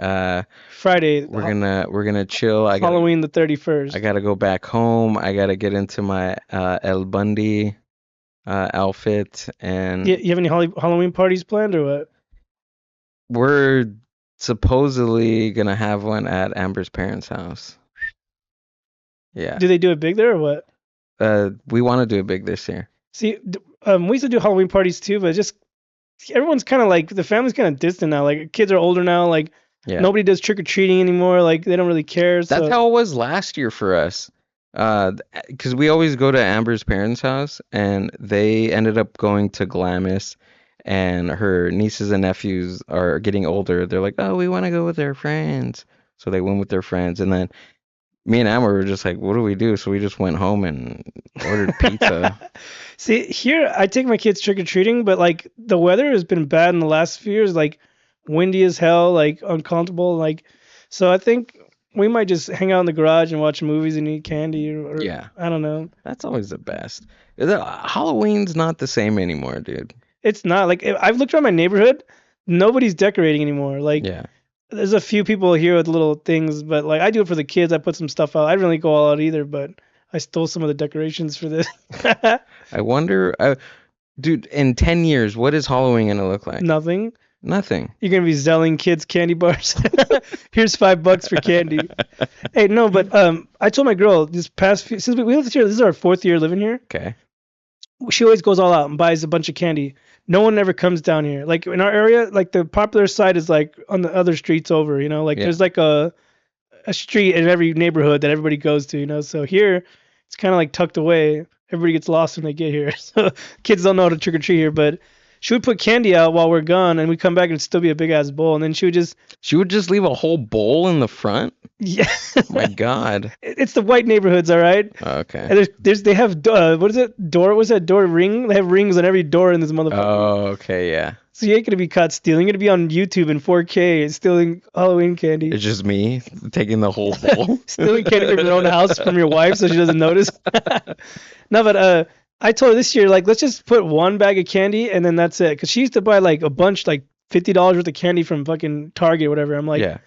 Speaker 1: Friday.
Speaker 2: we're gonna chill.
Speaker 1: Halloween the 31st.
Speaker 2: I gotta go back home. I gotta get into my El Bundy outfit, and
Speaker 1: You have any Halloween parties planned or what?
Speaker 2: we're supposedly gonna have one at Amber's parents' house. Yeah.
Speaker 1: Do they do it big there or what?
Speaker 2: We want to do it big this year.
Speaker 1: See, we used to do Halloween parties too, but just everyone's kind of like the family's kind of distant now. Like kids are older now. Like
Speaker 2: Yeah.
Speaker 1: nobody does trick or treating anymore. Like they don't really care.
Speaker 2: That's
Speaker 1: So
Speaker 2: how it was last year for us. Because we always go to Amber's parents' house, and they ended up going to Glamis, and her nieces and nephews are getting older. They're like, oh, we want to go with their friends. So they went with their friends, and then me and Amber were just like, what do we do? So we just went home and ordered pizza.
Speaker 1: see, here I take my kids trick or treating, but like the weather has been bad in the last few years. Like windy as hell, like uncomfortable. Like so, I think we might just hang out in the garage and watch movies and eat candy. Or
Speaker 2: Yeah.
Speaker 1: I don't know.
Speaker 2: That's always the best. Halloween's not the same anymore, dude.
Speaker 1: It's not like I've looked around my neighborhood. Nobody's decorating anymore. Like
Speaker 2: Yeah.
Speaker 1: there's a few people here with little things, but like I do it for the kids. I put some stuff out. I didn't really go all out either, but I stole some of the decorations for this.
Speaker 2: I wonder, dude, in 10 years, what is Halloween going to look like?
Speaker 1: Nothing.
Speaker 2: Nothing.
Speaker 1: You're gonna be selling kids candy bars. Here's $5 for candy. Hey, no, but I told my girl this past few, since we lived here, this is our 4th year living here.
Speaker 2: Okay.
Speaker 1: She always goes all out and buys a bunch of candy. No one ever comes down here. Like in our area, like the popular side is like on the other streets over. You know, like
Speaker 2: Yeah.
Speaker 1: there's like a street in every neighborhood that everybody goes to. You know, so here it's kind of like tucked away. Everybody gets lost when they get here. So kids don't know how to trick or treat here, but. She would put candy out while we're gone, and we come back and it'd still be a big ass bowl. And then she would just,
Speaker 2: She would just leave a whole bowl in the front?
Speaker 1: yeah.
Speaker 2: My God.
Speaker 1: It's the white neighborhoods, all right.
Speaker 2: Okay.
Speaker 1: And they have what is it? What's that door ring? They have rings on every door in this motherfucker.
Speaker 2: Oh, okay, yeah.
Speaker 1: So you ain't gonna be caught stealing. You're gonna be on YouTube in 4K stealing Halloween candy.
Speaker 2: It's just me taking the whole bowl.
Speaker 1: Stealing candy from your own house from your wife so she doesn't notice. No, but I told her this year, like, let's just put one bag of candy and then that's it. Cause she used to buy like a bunch, like $50 worth of candy from fucking Target or whatever. I'm like,
Speaker 2: Yeah.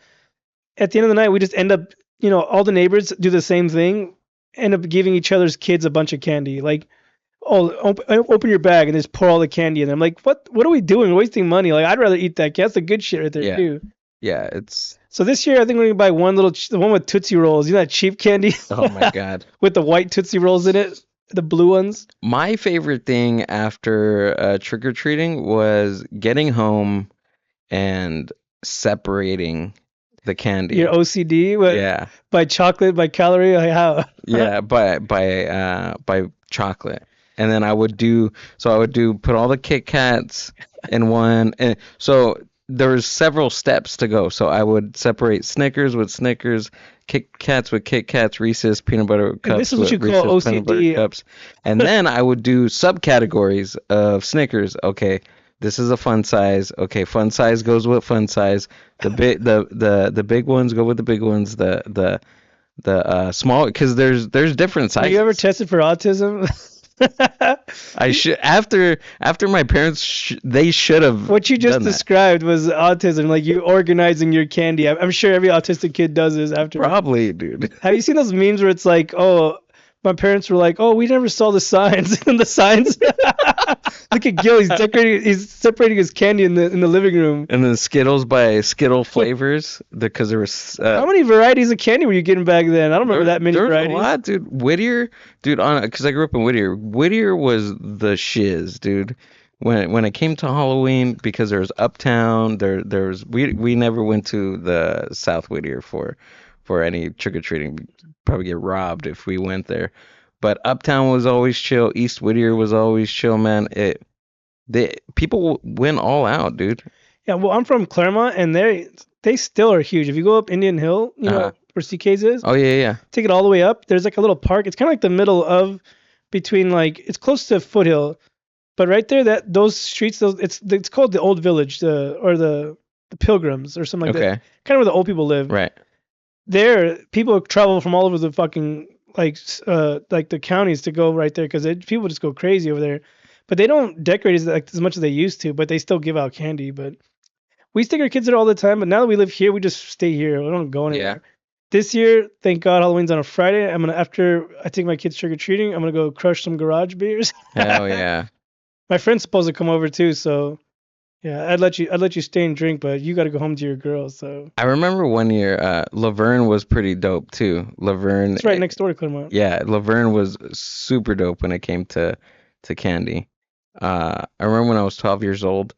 Speaker 1: at the end of the night, we just end up, all the neighbors do the same thing, end up giving each other's kids a bunch of candy. Like, oh, open your bag and just pour all the candy in. I'm like, what are we doing? We're wasting money. Like, I'd rather eat that. That's the good shit right there
Speaker 2: Yeah.
Speaker 1: too.
Speaker 2: Yeah. It's
Speaker 1: So this year, I think we're gonna buy the one with Tootsie Rolls. You know that cheap candy
Speaker 2: oh my God.
Speaker 1: with the white Tootsie Rolls in it, the blue ones.
Speaker 2: My favorite thing after trick or treating was getting home and separating the candy.
Speaker 1: Your OCD, what
Speaker 2: Yeah.
Speaker 1: by chocolate, by calorie, like how?
Speaker 2: Yeah, by chocolate. And then I would do put all the Kit Kats in one, and so there was several steps to go. So I would separate Snickers with Snickers, Kit Kats with Kit Kats, Reese's peanut butter
Speaker 1: And
Speaker 2: cups
Speaker 1: this is what
Speaker 2: with
Speaker 1: you call
Speaker 2: Reese's peanut butter
Speaker 1: OCD.
Speaker 2: cups. And then I would do subcategories of Snickers. Okay, this is a fun size. Okay, fun size goes with fun size. The big ones go with the big ones. The small, because there's different
Speaker 1: Have you ever
Speaker 2: sizes.
Speaker 1: tested for autism?
Speaker 2: I should after my parents they should have
Speaker 1: What you just
Speaker 2: done that.
Speaker 1: described was autism, like you organizing your candy. I'm sure every autistic kid does this after.
Speaker 2: Probably, dude.
Speaker 1: Have you seen those memes where it's like, oh, my parents were like, oh, we never saw the signs. And the signs. Look at Gil. He's separating his candy in the living room.
Speaker 2: And then Skittles by Skittle flavors because there was
Speaker 1: How many varieties of candy were you getting back then? I don't remember that many
Speaker 2: there was
Speaker 1: varieties.
Speaker 2: a lot, dude. Whittier, dude, on because I grew up in Whittier. Whittier was the shiz, dude. When it came to Halloween, because there was Uptown, there was we never went to the South Whittier for any trick or treating. We'd probably get robbed if we went there. But Uptown was always chill. East Whittier was always chill, man. People went all out, dude.
Speaker 1: Yeah, well, I'm from Claremont, and they still are huge. If you go up Indian Hill,
Speaker 2: Uh-huh.
Speaker 1: where CK's is,
Speaker 2: Oh yeah.
Speaker 1: take it all the way up. There's like a little park. It's kind of like the middle of between like it's close to Foothill, but right there those streets, it's called the Old Village, or the Pilgrims or something like that.
Speaker 2: Okay.
Speaker 1: Kind of where the old people live.
Speaker 2: Right.
Speaker 1: There, people travel from all over the fucking like the counties to go right there because people just go crazy over there. But they don't decorate as much as they used to, but they still give out candy. But we used to take our kids there all the time, but now that we live here, we just stay here. We don't go anywhere.
Speaker 2: Yeah.
Speaker 1: This year, thank God, Halloween's on a Friday. After I take my kids trick or treating, I'm gonna go crush some garage beers.
Speaker 2: Hell yeah.
Speaker 1: My friend's supposed to come over too, so yeah, I'd let you stay and drink, but you got to go home to your girls. So
Speaker 2: I remember one year, Laverne was pretty dope too. Laverne.
Speaker 1: it's right next door to Claremont.
Speaker 2: Yeah, Laverne was super dope when it came to candy. I remember when I was 12 years old.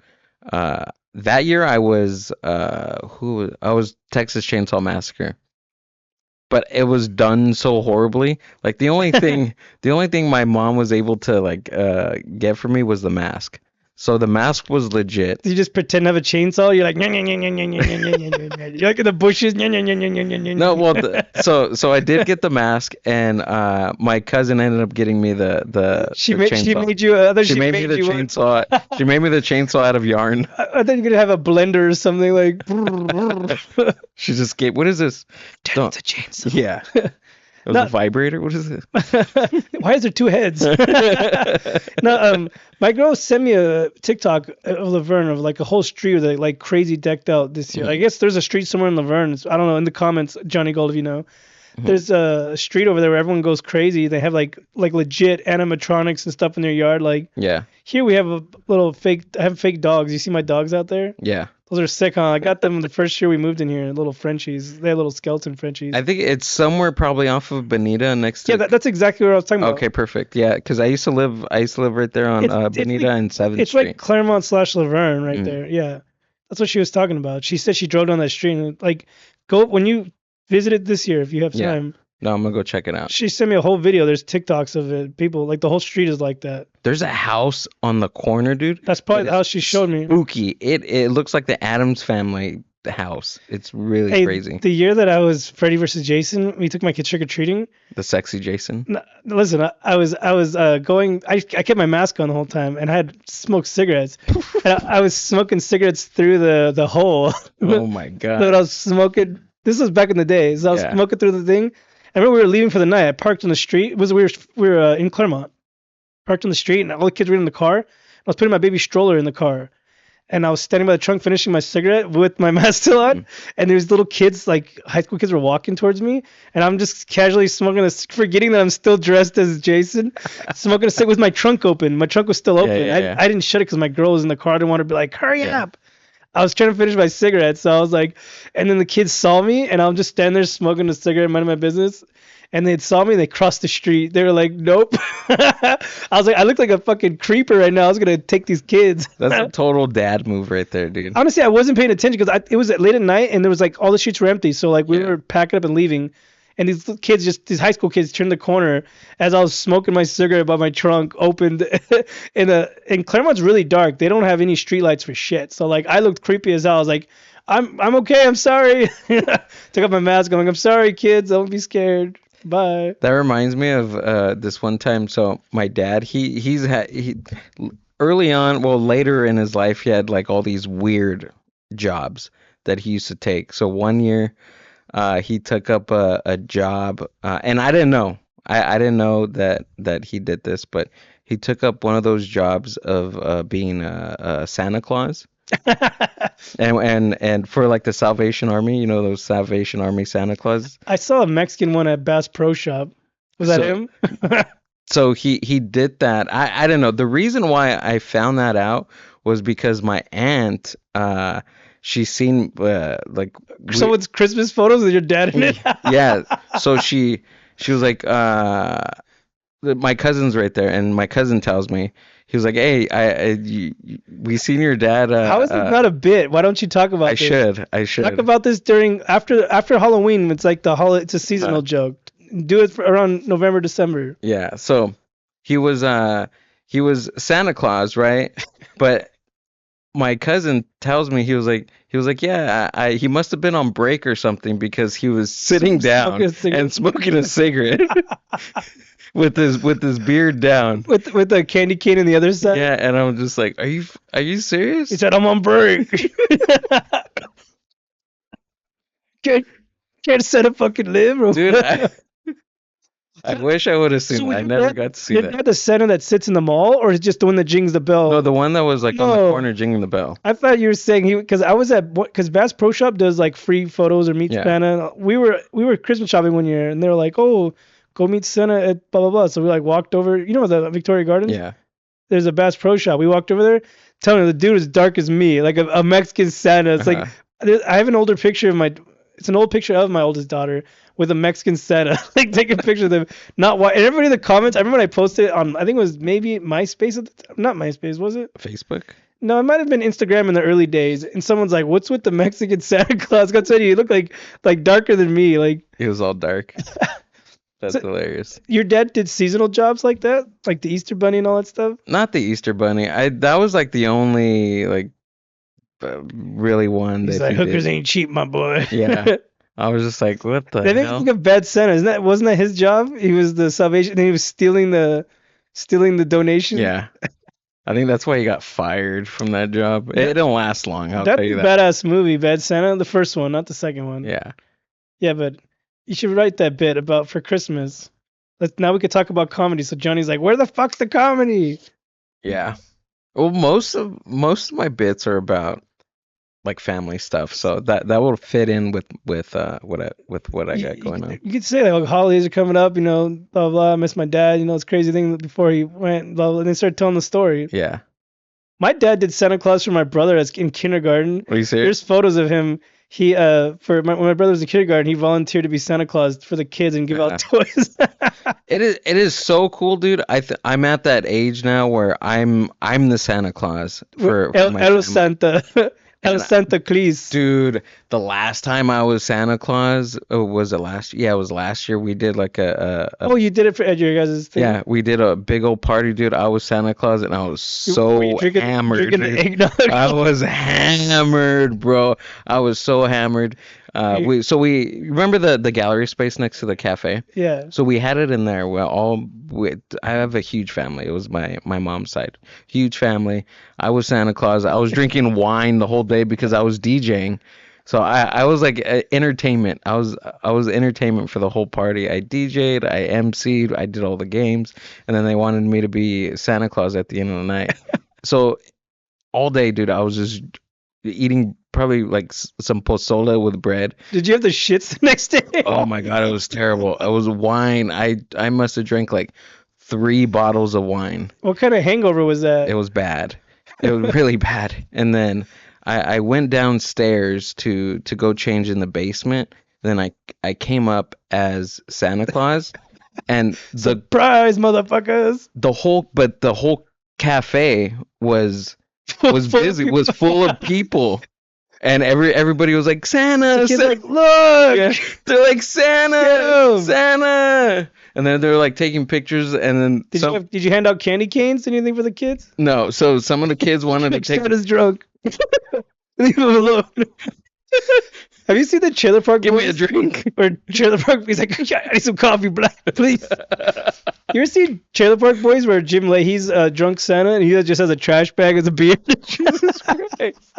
Speaker 2: That year I was I was Texas Chainsaw Massacre. But it was done so horribly. Like the only thing my mom was able to get for me was the mask. So the mask was legit.
Speaker 1: You just pretend to have a chainsaw. You're like, "Nyah, nyah, nyah, nyah, nyah, nyah, nyah, nyah, nyah, nyah." You're like in the bushes. "Nyah, nyah, nyah, nyah, nyah, nyah, nyah,
Speaker 2: No, well,
Speaker 1: nyah."
Speaker 2: so I did get the mask, and my cousin ended up getting me the
Speaker 1: She
Speaker 2: the
Speaker 1: made
Speaker 2: chainsaw.
Speaker 1: you. I thought
Speaker 2: She made me the
Speaker 1: you one.
Speaker 2: chainsaw. She made me the chainsaw out of yarn.
Speaker 1: I thought you could have a blender or something like.
Speaker 2: She just gave. What is this?
Speaker 1: Damn, it's a chainsaw.
Speaker 2: Yeah. It was
Speaker 1: No.
Speaker 2: a vibrator. What is it?
Speaker 1: Why is there two heads? No, my girl sent me a TikTok of Laverne of like a whole street with like crazy decked out this year. I guess there's a street somewhere in Laverne. I don't know. In the comments, Johnny Gold, if you know, there's a street over there where everyone goes crazy. They have like legit animatronics and stuff in their yard. Like
Speaker 2: Yeah.
Speaker 1: here we have a little fake. I have fake dogs. You see my dogs out there?
Speaker 2: Yeah.
Speaker 1: Those are sick, huh? I got them the first year we moved in here. Little Frenchies. They had little skeleton Frenchies.
Speaker 2: I think it's somewhere probably off of Bonita next to.
Speaker 1: Yeah, that's exactly what I was talking about.
Speaker 2: Okay, perfect. Yeah, because I used to live right there on
Speaker 1: It's
Speaker 2: Bonita
Speaker 1: like-
Speaker 2: and 7th
Speaker 1: It's
Speaker 2: Street.
Speaker 1: like Claremont / Laverne right
Speaker 2: Mm.
Speaker 1: there. Yeah. That's what she was talking about. She said she drove down that street and like go when you visit it this year if you have
Speaker 2: Yeah.
Speaker 1: time.
Speaker 2: No, I'm gonna go check it out.
Speaker 1: She sent me a whole video. There's TikToks of it. People like the whole street is like that.
Speaker 2: There's a house on the corner, dude.
Speaker 1: That's probably
Speaker 2: That
Speaker 1: the
Speaker 2: is
Speaker 1: house she showed me.
Speaker 2: Spooky. It looks like the Addams Family house. It's really
Speaker 1: Hey,
Speaker 2: crazy.
Speaker 1: the year that I was Freddy versus Jason, we took my kids trick or treating.
Speaker 2: The sexy Jason.
Speaker 1: Listen, I was going. I kept my mask on the whole time, and I had smoked cigarettes. And I was smoking cigarettes through the hole.
Speaker 2: Oh my
Speaker 1: But
Speaker 2: god.
Speaker 1: I was smoking. This was back in the day. So I was
Speaker 2: Yeah.
Speaker 1: smoking through the thing. I remember we were leaving for the night. I parked on the street. We were in Claremont. Parked on the street, and all the kids were in the car. I was putting my baby stroller in the car, and I was standing by the trunk finishing my cigarette with my mask still on,
Speaker 2: Mm.
Speaker 1: and there's little kids, like high school kids, were walking towards me, and I'm just casually smoking forgetting that I'm still dressed as Jason, smoking a cig with my trunk open. My trunk was still
Speaker 2: Yeah,
Speaker 1: open.
Speaker 2: yeah, yeah.
Speaker 1: I didn't shut it because my girl was in the car. I didn't want to be like, hurry
Speaker 2: Yeah.
Speaker 1: up. I was trying to finish my cigarette, so I was like, and then the kids saw me, and I'm just standing there smoking a cigarette, minding my business, and they saw me, and they crossed the street. They were like, nope. I was like, I look like a fucking creeper right now. I was gonna take these kids.
Speaker 2: That's a total dad move right there, dude.
Speaker 1: Honestly, I wasn't paying attention because it was late at night, and there was like all the streets were empty, so like we
Speaker 2: Yeah.
Speaker 1: were packing up and leaving. And these little kids, just these high school kids, turned the corner as I was smoking my cigarette by my trunk, opened and Claremont's really dark. They don't have any streetlights for shit. So like I looked creepy as hell. I was like, I'm okay. I'm sorry. Took off my mask. I'm like, I'm sorry, kids. Don't be scared. Bye.
Speaker 2: That reminds me of this one time. So my dad, he early on, well, later in his life, he had like all these weird jobs that he used to take. So one year, he took up a job, and I didn't know. I didn't know that he did this, but he took up one of those jobs of being a Santa Claus. And for like the Salvation Army, you know those Salvation Army Santa Claus.
Speaker 1: I saw a Mexican one at Bass Pro Shop. Was that
Speaker 2: So
Speaker 1: him?
Speaker 2: so he did that. I don't know. The reason why I found that out was because my aunt she seen like
Speaker 1: Someone's Christmas photos with your dad in it.
Speaker 2: yeah. So she was like my cousin's right there, and my cousin tells me he was like, hey, we seen your dad.
Speaker 1: How is it not a bit? Why don't you talk about this?
Speaker 2: I should.
Speaker 1: Talk about this during after Halloween. It's like it's a seasonal joke. Do it for around November, December.
Speaker 2: Yeah. So he was Santa Claus, right? But my cousin tells me he was like yeah, he must have been on break or something because he was sitting down
Speaker 1: Smoking a cigarette.
Speaker 2: and smoking a cigarette with his beard down.
Speaker 1: With the candy cane on the other side.
Speaker 2: Yeah, and I'm just like, are you serious?
Speaker 1: He said, "I'm on break." Can't set a fucking live. Or
Speaker 2: Dude, I wish I would have seen
Speaker 1: So
Speaker 2: that. I
Speaker 1: your
Speaker 2: never
Speaker 1: dad-
Speaker 2: got to see
Speaker 1: Your
Speaker 2: that.
Speaker 1: dad the Santa that sits in the mall, or is it just the one that jings the bell?
Speaker 2: No, the one that was like on the
Speaker 1: No.
Speaker 2: corner jingling the bell.
Speaker 1: I thought you were saying because I was because Bass Pro Shop does like free photos or meet
Speaker 2: Yeah.
Speaker 1: Santa. We were Christmas shopping one year, and they were like, "Oh, go meet Santa at blah blah blah." So we like walked over. You know the Victoria Gardens?
Speaker 2: Yeah.
Speaker 1: There's a Bass Pro Shop. We walked over there. Tell me the dude is dark as me, like a Mexican Santa. It's like I have an older picture of my. It's an old picture of my oldest daughter with a Mexican Santa, like taking a picture of them, not white. And everybody in the comments, I remember when I posted it on, I think it was maybe MySpace at the time. Not MySpace, was it?
Speaker 2: Facebook?
Speaker 1: No, it might have been Instagram in the early days. And someone's like, "What's with the Mexican Santa Claus?" God said you look like darker than me. Like
Speaker 2: It was all dark. That's
Speaker 1: So-
Speaker 2: hilarious.
Speaker 1: your dad did seasonal jobs like that, like the Easter Bunny and all that stuff.
Speaker 2: Not the Easter Bunny. That was like the only like really one
Speaker 1: He's
Speaker 2: that
Speaker 1: like,
Speaker 2: he
Speaker 1: "Hookers
Speaker 2: did.
Speaker 1: ain't cheap, my boy."
Speaker 2: Yeah. I was just like, what the
Speaker 1: They make
Speaker 2: hell?
Speaker 1: look a bad Santa. Wasn't that his job? He was the salvation. And he was stealing the donation.
Speaker 2: Yeah. I think that's why he got fired from that job. It didn't last long, I'll
Speaker 1: That's
Speaker 2: tell
Speaker 1: a
Speaker 2: you that.
Speaker 1: badass movie, Bad Santa. The first one, not the second one.
Speaker 2: Yeah.
Speaker 1: Yeah, but you should write that bit about for Christmas. Now we could talk about comedy. So Johnny's like, "Where the fuck's the comedy?"
Speaker 2: Yeah. Well, most of my bits are about like family stuff, so that will fit in with what I got going on.
Speaker 1: You could say like, holidays are coming up, blah blah blah. I miss my dad, this crazy thing before he went, blah blah. And they started telling the story.
Speaker 2: Yeah.
Speaker 1: My dad did Santa Claus for my brother as in kindergarten.
Speaker 2: Are you serious?
Speaker 1: There's photos of him. He when my brother was in kindergarten, he volunteered to be Santa Claus for the kids and give out toys.
Speaker 2: It is so cool, dude. I'm at that age now where I'm the Santa Claus for
Speaker 1: El
Speaker 2: my family.
Speaker 1: Santa. El Santa Claus.
Speaker 2: Dude, the last time I was Santa Claus, was it last year? Yeah, it was last year. We did like a
Speaker 1: Oh, you did it for your guys' thing?
Speaker 2: yeah, we did a big old party, dude. I was Santa Claus and I was
Speaker 1: Were
Speaker 2: so
Speaker 1: you
Speaker 2: hammered.
Speaker 1: drinking the
Speaker 2: dude.
Speaker 1: eggnog?
Speaker 2: I was hammered, bro. I was so hammered. We remember the gallery space next to the cafe.
Speaker 1: Yeah.
Speaker 2: So we had it in there. I have a huge family. It was my mom's side, huge family. I was Santa Claus. I was drinking wine the whole day because I was DJing. So I was like entertainment. I was entertainment for the whole party. I DJ'd, I MC'd, I did all the games, and then they wanted me to be Santa Claus at the end of the night. So all day, dude. I was just eating probably like some pozole with bread.
Speaker 1: Did you have the shits the next day?
Speaker 2: Oh my God, it was terrible. It was wine. I must have drank like 3 bottles of wine.
Speaker 1: What kind of hangover was
Speaker 2: It
Speaker 1: that?
Speaker 2: was bad. It was really bad. And then I went downstairs to go change in the basement. Then I came up as Santa Claus, and
Speaker 1: Surprise, motherfuckers!
Speaker 2: the whole cafe was
Speaker 1: Full of
Speaker 2: busy, was
Speaker 1: people.
Speaker 2: full of people. And everybody was like,
Speaker 1: The
Speaker 2: Santa,
Speaker 1: kid's
Speaker 2: Santa.
Speaker 1: like, look!
Speaker 2: Yeah. They're like,
Speaker 1: Get
Speaker 2: Santa,
Speaker 1: 'em.
Speaker 2: Santa. And then they're like taking pictures, and then
Speaker 1: Did you hand out candy canes? Anything for the kids?
Speaker 2: no, so some of the kids wanted to
Speaker 1: Like
Speaker 2: take
Speaker 1: Santa's drunk. Leave him alone. Have you seen the Trailer Park
Speaker 2: give me a
Speaker 1: Boys?
Speaker 2: drink.
Speaker 1: Or Trailer Park Boys like, "Yeah, I need some coffee, black, please. You ever seen Trailer Park Boys where Jim Leahy's drunk Santa and he just has a trash bag as a beer? Jesus Christ.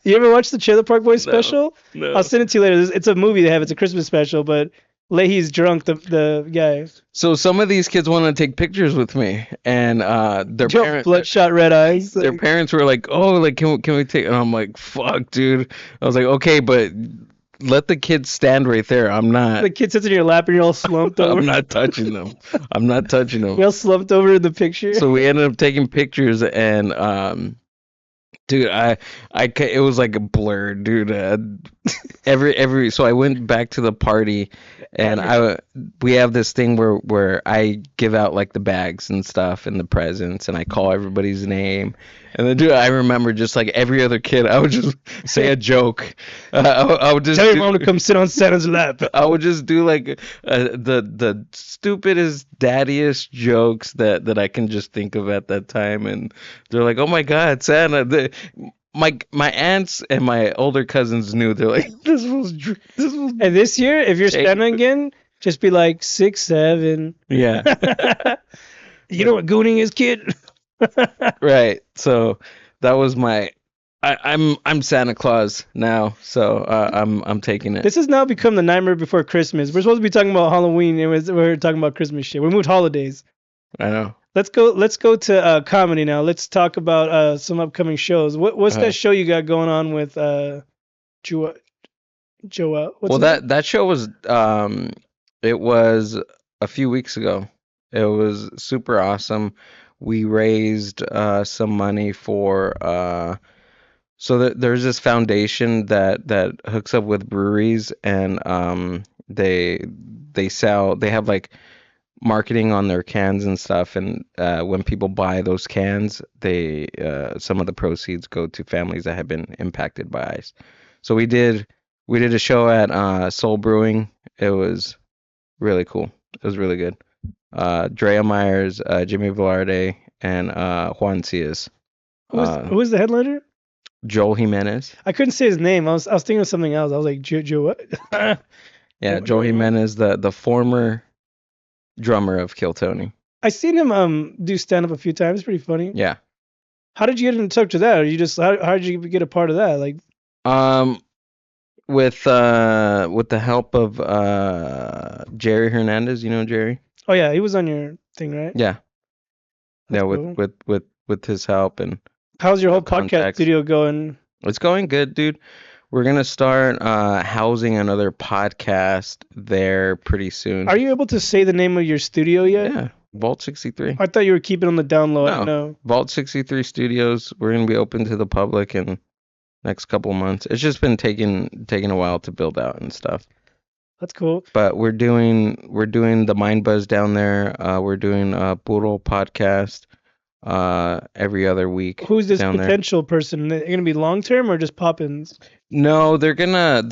Speaker 1: You ever watch the Trailer Park Boys
Speaker 2: No,
Speaker 1: special?
Speaker 2: no.
Speaker 1: I'll send it to you later. It's a movie they have. It's a Christmas special, but Leahy's drunk, the guy.
Speaker 2: So some of these kids wanted to take pictures with me, and
Speaker 1: Bloodshot red eyes.
Speaker 2: their
Speaker 1: Like,
Speaker 2: parents were like, "Oh, like can we take?" And I'm like, "Fuck, dude." I was like, "Okay, but let the kids stand right there. I'm not.
Speaker 1: the kid sits in your lap and you're all slumped over.
Speaker 2: I'm not touching them. I'm not touching them."
Speaker 1: You're all slumped over in the picture.
Speaker 2: So we ended up taking pictures, and dude, it was like a blur, dude. So I went back to the party, and we have this thing where I give out like the bags and stuff and the presents, and I call everybody's name. And then, dude, I remember just like every other kid, I would just say a joke. I would just
Speaker 1: Tell your mom to come sit on Santa's lap.
Speaker 2: I would just do like the stupidest, daddiest jokes that I can just think of at that time, and they're like, "Oh my God, Santa!" My aunts and my older cousins knew. They're like, "This was
Speaker 1: And this year, if you're Santa again, just be like 6, 7.
Speaker 2: yeah."
Speaker 1: You know what gooning is, kid?
Speaker 2: Right. So that was I'm Santa Claus now, so I'm taking it.
Speaker 1: This has now become the Nightmare Before Christmas. We're supposed to be talking about Halloween, and we're talking about Christmas shit. We moved holidays.
Speaker 2: I know.
Speaker 1: Let's go to comedy now. Let's talk about some upcoming shows. What's that show you got going on with Joel?
Speaker 2: Well, that show was it was a few weeks ago. It was super awesome. We raised some money for so there's this foundation that hooks up with breweries, and they have like marketing on their cans and stuff, and when people buy those cans, they some of the proceeds go to families that have been impacted by ice. So we did a show at Soul Brewing. It was really cool. It was really good. Drea Myers, Jimmy Velarde, and Juan Cias.
Speaker 1: Who was the headliner?
Speaker 2: Joel Jimenez.
Speaker 1: I couldn't say his name. I was thinking of something else. I was like, Joe what?
Speaker 2: Yeah, Joel Jimenez, the former drummer of Kill Tony.
Speaker 1: I seen him do stand up a few times. Pretty funny.
Speaker 2: Yeah.
Speaker 1: How did you get in touch with that? Or you just how did you get a part of that? Like,
Speaker 2: With the help of Jerry Hernandez, you know Jerry?
Speaker 1: oh yeah, he was on your thing, right?
Speaker 2: Yeah.
Speaker 1: That's
Speaker 2: Yeah,
Speaker 1: cool.
Speaker 2: with his help, and
Speaker 1: How's your whole podcast
Speaker 2: contacts.
Speaker 1: studio going?
Speaker 2: It's going good, dude. We're gonna start housing another podcast there pretty soon.
Speaker 1: Are you able to say the name of your studio yet?
Speaker 2: Yeah, Vault 63.
Speaker 1: I thought you were keeping on the down low.
Speaker 2: No.
Speaker 1: No.
Speaker 2: Vault 63 Studios. We're gonna be open to the public in next couple of months. It's just been taking a while to build out and stuff.
Speaker 1: That's cool.
Speaker 2: But we're doing the Mind Buzz down there. We're doing a Puro podcast every other week.
Speaker 1: Who's this
Speaker 2: down there.
Speaker 1: potential person? They're gonna be long term or just pop-ins?
Speaker 2: No, they're called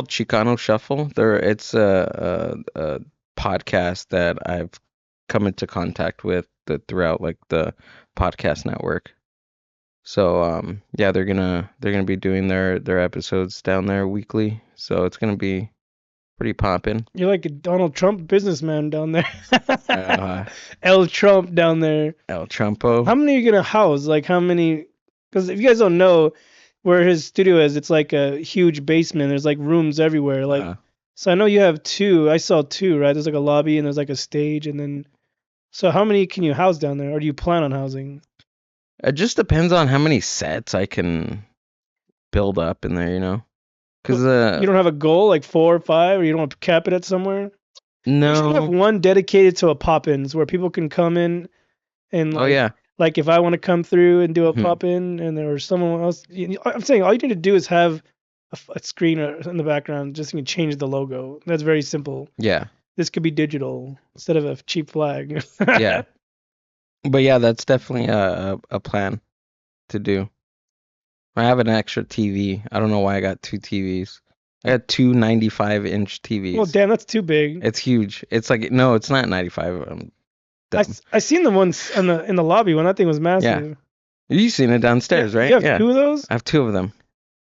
Speaker 2: Chicano Shuffle. It's a podcast that I've come into contact with throughout like the podcast network. So yeah, they're gonna be doing their episodes down there weekly. So it's gonna be pretty poppin'.
Speaker 1: You're like a Donald Trump businessman down there.
Speaker 2: Uh,
Speaker 1: El Trump down there.
Speaker 2: El Trumpo.
Speaker 1: How many are you gonna house? Like how many? Because if you guys don't know where his studio is, it's like a huge basement. There's like rooms everywhere. Like so, I know you have 2. I saw 2, right? There's like a lobby and there's like a stage, and then. So how many can you house down there, or do you plan on housing?
Speaker 2: It just depends on how many sets I can build up in there, you know? Because
Speaker 1: You don't have a goal like 4 or 5, or you don't want to cap it at somewhere. We should have
Speaker 2: no,
Speaker 1: one dedicated to a pop-ins where people can come in and
Speaker 2: oh yeah,
Speaker 1: like if I want to come through and do a
Speaker 2: hmm,
Speaker 1: pop-in and there was someone else. I'm saying all you need to do is have a screen in the background, just you can change the logo. That's very simple.
Speaker 2: yeah,
Speaker 1: This could be digital instead of a cheap flag.
Speaker 2: yeah. But yeah, that's definitely a plan to do. I have an extra TV. I don't know why I got two TVs. I got two 95-inch
Speaker 1: Well,
Speaker 2: TVs.
Speaker 1: damn, that's too big.
Speaker 2: It's huge. It's like no, it's not 95. I'm dumb.
Speaker 1: I seen the ones in the lobby when that thing was
Speaker 2: Yeah,
Speaker 1: massive.
Speaker 2: you've seen it downstairs,
Speaker 1: You
Speaker 2: right?
Speaker 1: have
Speaker 2: Yeah,
Speaker 1: two of those?
Speaker 2: I have two of them.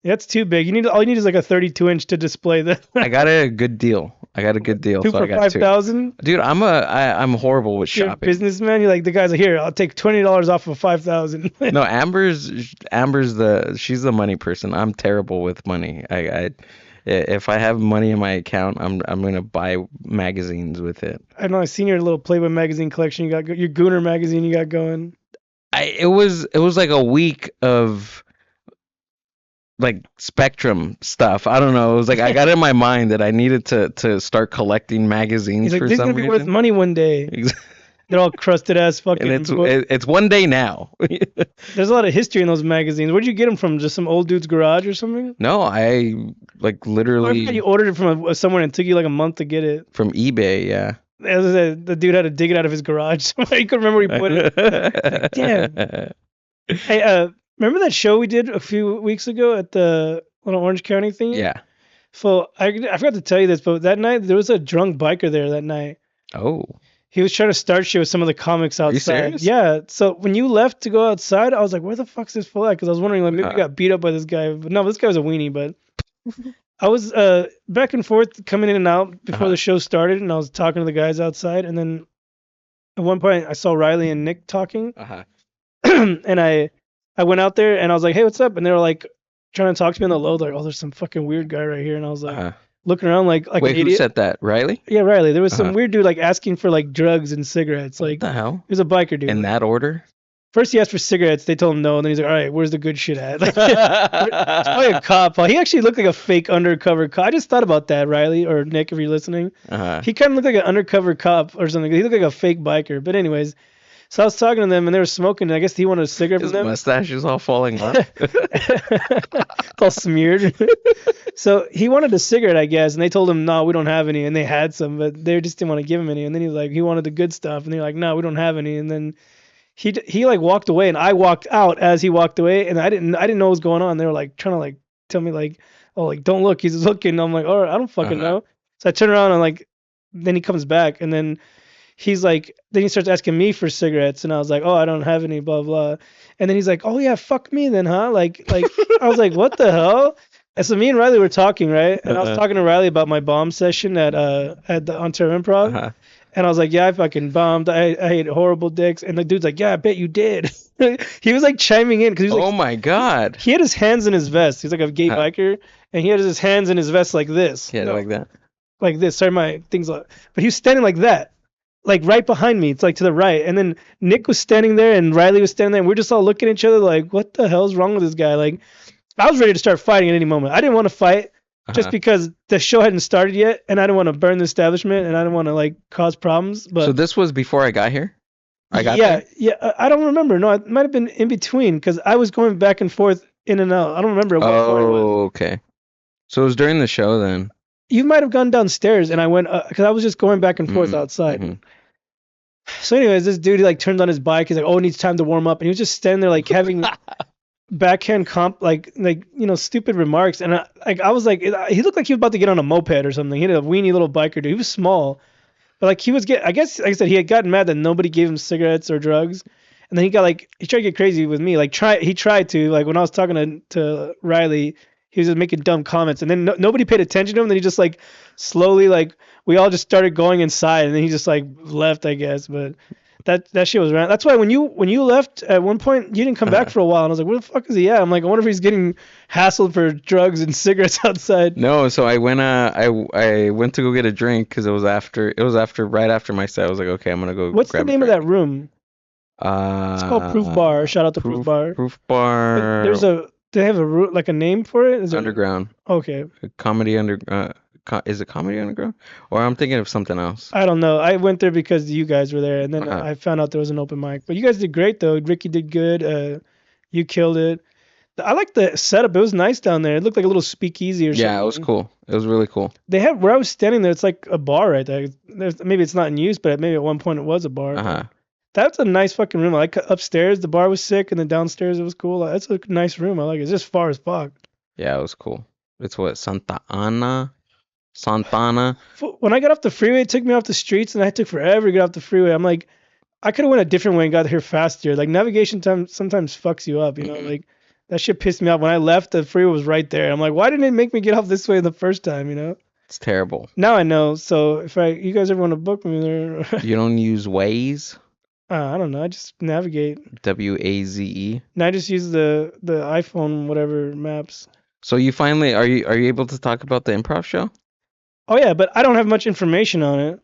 Speaker 1: Yeah, that's too big. All you need is like a 32-inch to display the
Speaker 2: I got a good deal. I got a good deal,
Speaker 1: two
Speaker 2: so
Speaker 1: for
Speaker 2: I got two.
Speaker 1: 5,000.
Speaker 2: Dude, I'm horrible with
Speaker 1: You're a
Speaker 2: shopping.
Speaker 1: businessman. You're like the guy's like, here, I'll take $20 off of 5,000.
Speaker 2: No, she's the money person. I'm terrible with money. If I have money in my account, I'm gonna buy magazines with it.
Speaker 1: I know. I seen your little Playboy magazine collection. You got your Gooner magazine. You got going.
Speaker 2: It was like a week of like Spectrum stuff. I don't know. It was like I got in my mind that I needed to start collecting magazines
Speaker 1: He's like,
Speaker 2: for
Speaker 1: this is
Speaker 2: some
Speaker 1: gonna be worth
Speaker 2: reason.
Speaker 1: money one day. They're all crusted ass
Speaker 2: And
Speaker 1: fucking.
Speaker 2: it's one day now.
Speaker 1: There's a lot of history in those magazines. Where'd you get them from? Just some old dude's garage or something?
Speaker 2: No, I like
Speaker 1: Oh, I forgot you
Speaker 2: literally
Speaker 1: ordered it from somewhere and it took you like a month to get it.
Speaker 2: from eBay, yeah.
Speaker 1: As I said, the dude had to dig it out of his garage. He couldn't remember where he put it. Damn. Hey, remember that show we did a few weeks ago at the little Orange County thing?
Speaker 2: Yeah.
Speaker 1: So I forgot to tell you this, but that night there was a drunk biker there that night.
Speaker 2: Oh,
Speaker 1: He was trying to start shit with some of the comics
Speaker 2: are you
Speaker 1: outside.
Speaker 2: serious?
Speaker 1: Yeah. So when you left to go outside, I was like, where the fuck's this fool at? Because I was wondering, like, maybe he
Speaker 2: Uh,
Speaker 1: got beat up by this guy. But no, this guy was a weenie. But I was back and forth coming in and out before
Speaker 2: uh-huh.
Speaker 1: the show started, and I was talking to the guys outside. And then at one point, I saw Riley and Nick talking,
Speaker 2: Uh-huh.
Speaker 1: and I went out there and I was like, hey, what's up? And they were like trying to talk to me on the low, like, oh, there's some fucking weird guy right here. And I was like
Speaker 2: Uh-huh.
Speaker 1: looking around like an
Speaker 2: Wait, who
Speaker 1: idiot.
Speaker 2: said that? Riley?
Speaker 1: Yeah, Riley. There was
Speaker 2: Uh-huh.
Speaker 1: some weird dude like asking for like drugs and cigarettes.
Speaker 2: What
Speaker 1: Like
Speaker 2: the hell?
Speaker 1: he was a biker dude.
Speaker 2: In that order?
Speaker 1: First he asked for cigarettes. They told him no, and then he's like, all right, where's the good shit at? Like, it's probably a cop. He actually looked like a fake undercover cop. I just thought about that, Riley or Nick, if you're listening.
Speaker 2: Uh-huh.
Speaker 1: He kind of looked like an undercover cop or something. He looked like a fake biker. But anyways, so I was talking to them, and they were smoking. And I guess he wanted a cigarette
Speaker 2: His
Speaker 1: from them.
Speaker 2: mustache is all falling off.
Speaker 1: It's all smeared. So he wanted a cigarette, I guess, and they told him, no, we don't have any. And they had some, but they just didn't want to give him any. And then he was like, he wanted the good stuff. And they're like, no, we don't have any. And then he like walked away, and I walked out as he walked away, and I didn't know what was going on. They were like trying to like tell me like, oh, like don't look, he's looking. I'm like, all right, I don't fucking
Speaker 2: Uh-huh.
Speaker 1: know. So I turn around and like, then he comes back, and then he's like, then he starts asking me for cigarettes, and I was like, oh, I don't have any, blah blah. And then he's like, oh yeah, fuck me then, huh? Like I was like, what the hell? And so me and Riley were talking, right? And I was
Speaker 2: Uh-huh.
Speaker 1: talking to Riley about my bomb session at the Ontario Improv.
Speaker 2: Uh-huh.
Speaker 1: And I was like, yeah, I fucking bombed. I ate horrible dicks. And the dude's like, yeah, I bet you did. He was like chiming in because he was
Speaker 2: Oh
Speaker 1: like,
Speaker 2: my God.
Speaker 1: he had his hands in his vest. He's like a gay
Speaker 2: Huh.
Speaker 1: biker, and he had his hands in his vest like this.
Speaker 2: Yeah,
Speaker 1: No,
Speaker 2: like that.
Speaker 1: like this. Sorry, my things. But he was standing like that, like right behind me. It's like to the right. And then Nick was standing there, and Riley was standing there. And we're just all looking at each other like, what the hell's wrong with this guy? Like, I was ready to start fighting at any moment. I didn't want to fight just
Speaker 2: Uh-huh.
Speaker 1: because the show hadn't started yet, and I didn't want to burn the establishment, and I didn't want to like cause problems. But
Speaker 2: So this was before I got here? I got
Speaker 1: yeah,
Speaker 2: there?
Speaker 1: yeah. I don't remember. No, it might have been in between because I was going back and forth in and out. I don't remember what point it was.
Speaker 2: Oh, okay. So it was during the show then.
Speaker 1: You might have gone downstairs, and I went because I was just going back and forth
Speaker 2: Mhm,
Speaker 1: outside.
Speaker 2: mhm.
Speaker 1: So, anyways, this dude he like turned on his bike. He's like, "Oh, it needs time to warm up," and he was just standing there like having backhand like stupid remarks. And I was like, he looked like he was about to get on a moped or something. He had a weenie little biker dude. He was small, but like he was I guess like I said, he had gotten mad that nobody gave him cigarettes or drugs. And then he got like he tried to get crazy with me. Like he tried to like when I was talking to Riley, he was just making dumb comments, and then nobody paid attention to him. Then he just like slowly like we all just started going inside, and then he just like left, I guess. But that shit was around. That's why when you left at one point, you didn't come back
Speaker 2: Uh-huh.
Speaker 1: for a while, and I was like, where the fuck is he at? I'm like, I wonder if he's getting hassled for drugs and cigarettes outside.
Speaker 2: No, so I went to go get a drink because it was after right after my set. I was like, okay, I'm gonna go
Speaker 1: What's the
Speaker 2: grab a
Speaker 1: name of
Speaker 2: drink.
Speaker 1: that room? It's called Proof Bar. Shout out to Proof Bar.
Speaker 2: Proof
Speaker 1: But
Speaker 2: Bar
Speaker 1: there's a they have a like a name for it. Is there?
Speaker 2: Underground.
Speaker 1: Okay.
Speaker 2: Comedy under is it Comedy Underground? Or I'm thinking of something else.
Speaker 1: I don't know. I went there because you guys were there, and then
Speaker 2: Uh-huh.
Speaker 1: I found out there was an open mic. But you guys did great though. Ricky did good. You killed it. I like the setup. It was nice down there. It looked like a little speakeasy or
Speaker 2: Yeah, it was
Speaker 1: something.
Speaker 2: cool. It was really cool.
Speaker 1: They have where I was standing there. It's like a bar right there. Maybe it's not in use, but maybe at one point it was a bar.
Speaker 2: Uh-huh.
Speaker 1: That's a nice fucking room. I like upstairs. The bar was sick, and then downstairs it was cool. That's a nice room. I like it. It's just far as fuck.
Speaker 2: Yeah, it was cool. It's what, Santana?
Speaker 1: When I got off the freeway, it took me off the streets, and I took forever to get off the freeway. I'm like, I could have went a different way and got here faster. Like navigation time sometimes fucks you up, you know.
Speaker 2: Mhm.
Speaker 1: Like that shit pissed me off. When I left, the freeway was right there. I'm like, why didn't it make me get off this way the first time, you know?
Speaker 2: It's terrible.
Speaker 1: Now I know. So if you guys ever want to book me there,
Speaker 2: You don't use Waze?
Speaker 1: I don't know. I just navigate.
Speaker 2: WAZE.
Speaker 1: And I just use the iPhone whatever maps.
Speaker 2: So you finally are you able to talk about the improv show?
Speaker 1: Oh yeah, but I don't have much information on it.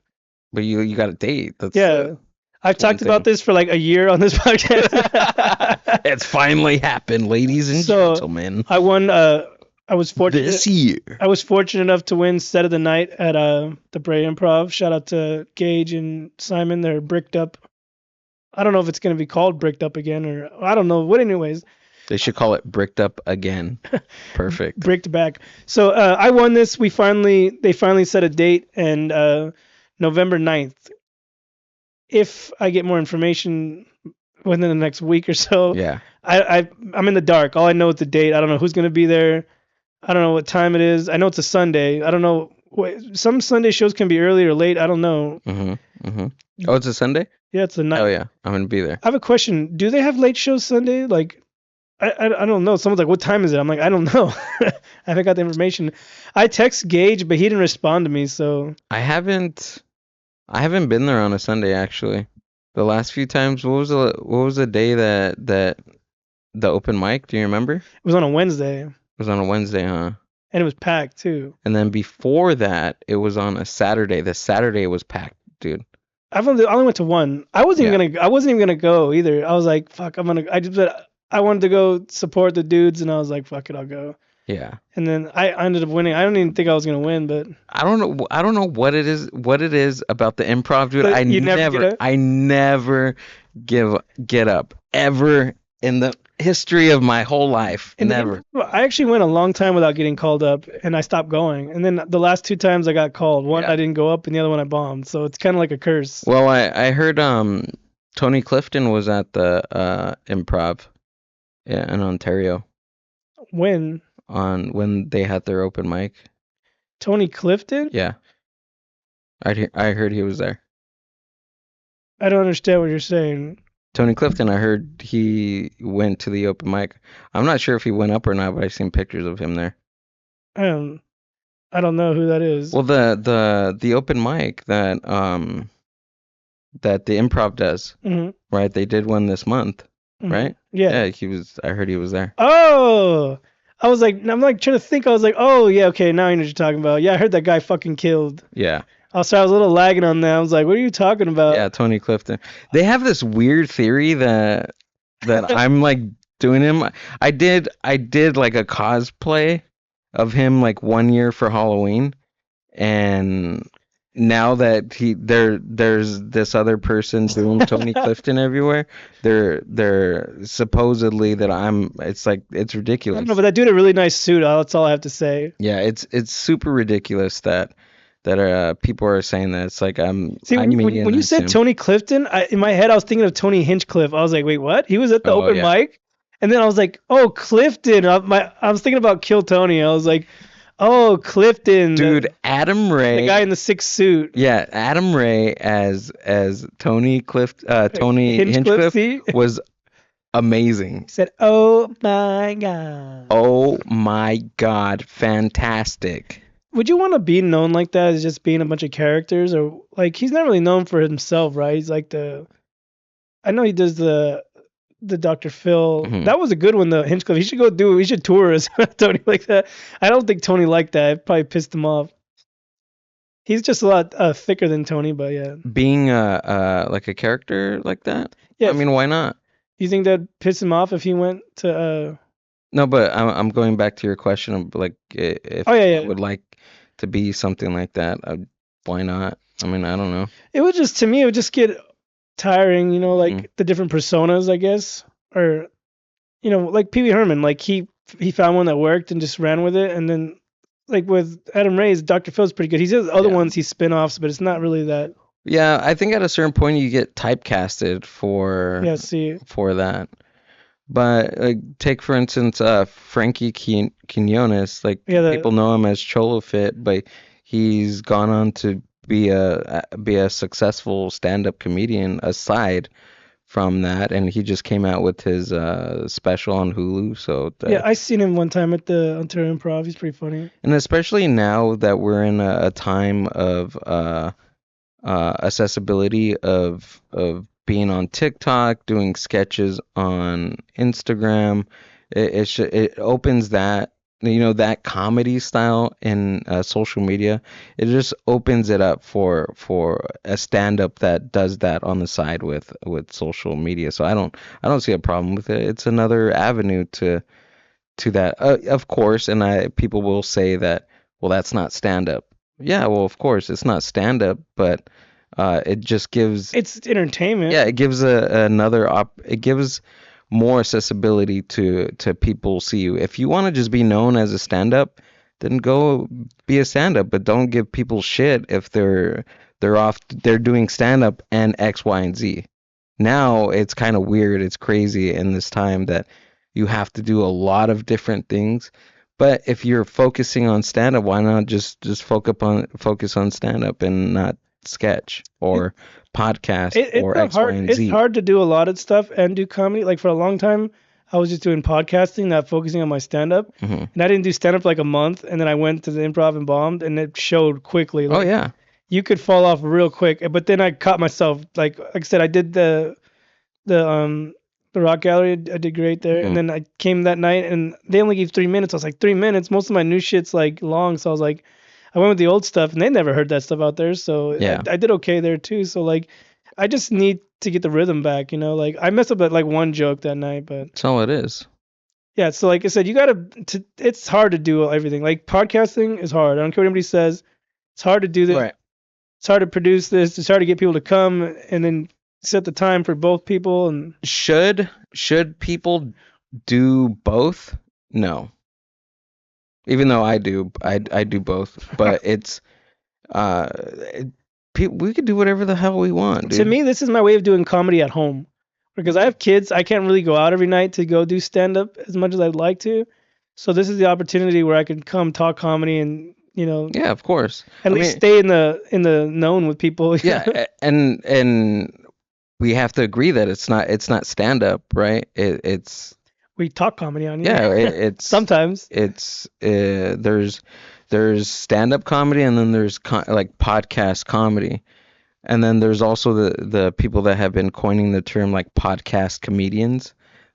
Speaker 2: But you got a date. That's
Speaker 1: Yeah. I've
Speaker 2: one
Speaker 1: talked about
Speaker 2: thing.
Speaker 1: this for like a year on this podcast.
Speaker 2: It's finally happened, ladies and
Speaker 1: So,
Speaker 2: gentlemen.
Speaker 1: I won. I was fortunate.
Speaker 2: This year.
Speaker 1: I was fortunate enough to win set of the night at the Bray Improv. Shout out to Gage and Simon. They're bricked up. I don't know if it's gonna be called bricked up again or I don't know. What anyways,
Speaker 2: They should call it Bricked Up Again. Perfect.
Speaker 1: bricked back. So I won this. They finally set a date and November 9th. If I get more information within the next week or so,
Speaker 2: Yeah.
Speaker 1: I'm in the dark. All I know is the date. I don't know who's gonna be there. I don't know what time it is. I know it's a Sunday. I don't know. Some Sunday shows can be early or late. I don't know.
Speaker 2: Oh, it's a Sunday?
Speaker 1: Yeah, it's a night.
Speaker 2: Oh yeah, I'm gonna be there.
Speaker 1: I have a question. Do they have late shows Sunday? Like, I don't know. Someone's like, what time is it? I'm like, I don't know. I haven't got the information. I text Gage, but he didn't respond to me. So
Speaker 2: I haven't been there on a Sunday actually. The last few times, what was the day that the open mic? Do you remember? It
Speaker 1: it was on a Wednesday,
Speaker 2: was on a Wednesday, huh?
Speaker 1: and it was packed too.
Speaker 2: And then before that, it was on a Saturday. The Saturday was packed, dude.
Speaker 1: I only went to one. I wasn't even gonna go either. I was like, fuck, I wanted to go support the dudes, and I was like, fuck it, I'll go.
Speaker 2: Yeah.
Speaker 1: And then I ended up winning. I don't even think I was gonna win, but
Speaker 2: I don't know what it is about the improv, dude.
Speaker 1: But
Speaker 2: I
Speaker 1: you never get up?
Speaker 2: I never get up ever in the history of my whole life.
Speaker 1: and
Speaker 2: Never.
Speaker 1: I actually went a long time without getting called up, and I stopped going. And then the last two times I got called, one
Speaker 2: Yeah.
Speaker 1: I didn't go up, and the other one I bombed. So it's kind of like a curse.
Speaker 2: Well, I heard Tony Clifton was at the improv, yeah, in Ontario
Speaker 1: When
Speaker 2: when they had their open mic.
Speaker 1: Tony Clifton,
Speaker 2: Yeah. I heard he was there.
Speaker 1: I don't understand what you're saying.
Speaker 2: Tony Clifton, I heard he went to the open mic. I'm not sure if he went up or not, but I've seen pictures of him there.
Speaker 1: I don't know who that is.
Speaker 2: Well, the open mic that the improv does,
Speaker 1: Mhm,
Speaker 2: right? They did one this month,
Speaker 1: mhm.
Speaker 2: right?
Speaker 1: Yeah.
Speaker 2: Yeah, I heard he was there.
Speaker 1: Oh, I was like, I'm like trying to think. I was like, oh yeah, okay, now I know what you're talking about. Yeah, I heard that guy fucking killed.
Speaker 2: Yeah.
Speaker 1: Also, I was a little lagging on that. I was like, what are you talking about?
Speaker 2: Yeah, Tony Clifton. They have this weird theory that I'm like doing him. I did like a cosplay of him like one year for Halloween, and now that there's this other person doing Tony Clifton everywhere, they're supposedly that it's like it's
Speaker 1: I
Speaker 2: ridiculous.
Speaker 1: don't know, but that dude had a really nice suit. That's all I have to say.
Speaker 2: Yeah, it's super ridiculous that people are saying that. It's like
Speaker 1: See, when you said Tony Clifton, in my head I was thinking of Tony Hinchcliffe. I was like, wait, what? He was at the
Speaker 2: Oh,
Speaker 1: open
Speaker 2: yeah.
Speaker 1: mic, and then I was like, oh, Clifton. I was thinking about Kill Tony. I was like, oh, Clifton,
Speaker 2: dude, Adam Ray,
Speaker 1: the guy in the sixth suit.
Speaker 2: yeah, Adam Ray as Tony Hinchcliffe
Speaker 1: see?
Speaker 2: was amazing.
Speaker 1: He said, oh my god.
Speaker 2: Oh my god, fantastic.
Speaker 1: Would you want to be known like that as just being a bunch of characters, or like he's not really known for himself, right? He's like I know he does the Dr. Phil.
Speaker 2: Mhm.
Speaker 1: That was a good one, though. Hinchcliffe. He should tour as Tony like that. I don't think Tony liked that. It probably pissed him off. He's just a lot thicker than Tony, but yeah.
Speaker 2: Being like a character like that?
Speaker 1: Yeah.
Speaker 2: I mean, why not?
Speaker 1: You think that'd piss him off if he went to
Speaker 2: No, but I'm going back to your question of like if
Speaker 1: Oh yeah,
Speaker 2: I
Speaker 1: yeah.
Speaker 2: would like to be something like that. Why not? I mean, I don't know.
Speaker 1: It would just to me it would just get tiring, you know,
Speaker 2: Mm.
Speaker 1: like the different personas, I guess. Or you know, like Pee Wee Herman, like he found one that worked and just ran with it, and then like with Adam Ray's Dr. Phil's pretty good. He does other
Speaker 2: Yeah.
Speaker 1: ones, he's spin-offs, but it's not really that.
Speaker 2: Yeah, I think at a certain point you get typecasted
Speaker 1: Yeah, see,
Speaker 2: for that. But like, take for instance, Frankie Quinones. Like
Speaker 1: yeah,
Speaker 2: people know him as Cholo Fit, but he's gone on to be a successful stand-up comedian aside from that, and he just came out with his special on Hulu. So
Speaker 1: yeah, I seen him one time at the Ontario Improv. He's pretty funny.
Speaker 2: and especially now that we're in a time of accessibility of being on TikTok, doing sketches on Instagram. It opens that, you know, that comedy style in social media. It just opens it up for a stand up that does that on the side with social media. So I don't see a problem with it. It's another avenue to that. Of course, and I people will say that, well, that's not stand up. Yeah, well, of course, it's not stand up, but it just gives,
Speaker 1: It's entertainment.
Speaker 2: yeah, it gives it gives more accessibility to people see you. If you want to just be known as a stand up, then go be a stand up, but don't give people shit if they're doing stand up and X, Y, and Z. Now it's kind of weird. It's crazy in this time that you have to do a lot of different things. But if you're focusing on stand up, why not just focus on stand up and not sketch or podcast
Speaker 1: It's
Speaker 2: or
Speaker 1: not
Speaker 2: X, Y,
Speaker 1: hard.
Speaker 2: and
Speaker 1: It's
Speaker 2: Z?
Speaker 1: hard to do a lot of stuff and do comedy. Like for a long time, I was just doing podcasting, not focusing on my stand up.
Speaker 2: Hmm.
Speaker 1: And I didn't do stand up for like a month, and then I went to the improv and bombed, and it showed quickly.
Speaker 2: Oh
Speaker 1: Like
Speaker 2: yeah.
Speaker 1: you could fall off real quick. But then I caught myself. Like I said, I did the the rock gallery. I did great there, and
Speaker 2: Hmm.
Speaker 1: then I came that night, and they only gave 3 minutes. I was like 3 minutes. Most of my new shit's like long, so I was like, I went with the old stuff, and they never heard that stuff out there, so
Speaker 2: Yeah.
Speaker 1: I did okay there too. So like, I just need to get the rhythm back, you know. Like I messed up at like one joke that night, but
Speaker 2: That's all it is.
Speaker 1: yeah. So like I said, you gotta. It's hard to do everything. Like podcasting is hard. I don't care what anybody says. It's hard to do this.
Speaker 2: Right.
Speaker 1: It's hard to produce this. It's hard to get people to come and then set the time for both people. And
Speaker 2: Should people do both? No. Even though I do both, but it's uh, it, we could do whatever the hell we want,
Speaker 1: to
Speaker 2: dude.
Speaker 1: me, this is my way of doing comedy at home because I have kids. I can't really go out every night to go do stand up as much as I'd like to. So this is the opportunity where I can come talk comedy and
Speaker 2: Yeah, of course.
Speaker 1: at
Speaker 2: I
Speaker 1: least
Speaker 2: mean,
Speaker 1: stay in the known with people.
Speaker 2: yeah, and we have to agree that it's not stand up, right? It's
Speaker 1: We talk comedy on
Speaker 2: yeah,
Speaker 1: here.
Speaker 2: it's
Speaker 1: Sometimes.
Speaker 2: it's there's stand up comedy, and then there's like podcast comedy. And then there's also the people that have been coining the term like podcast comedians,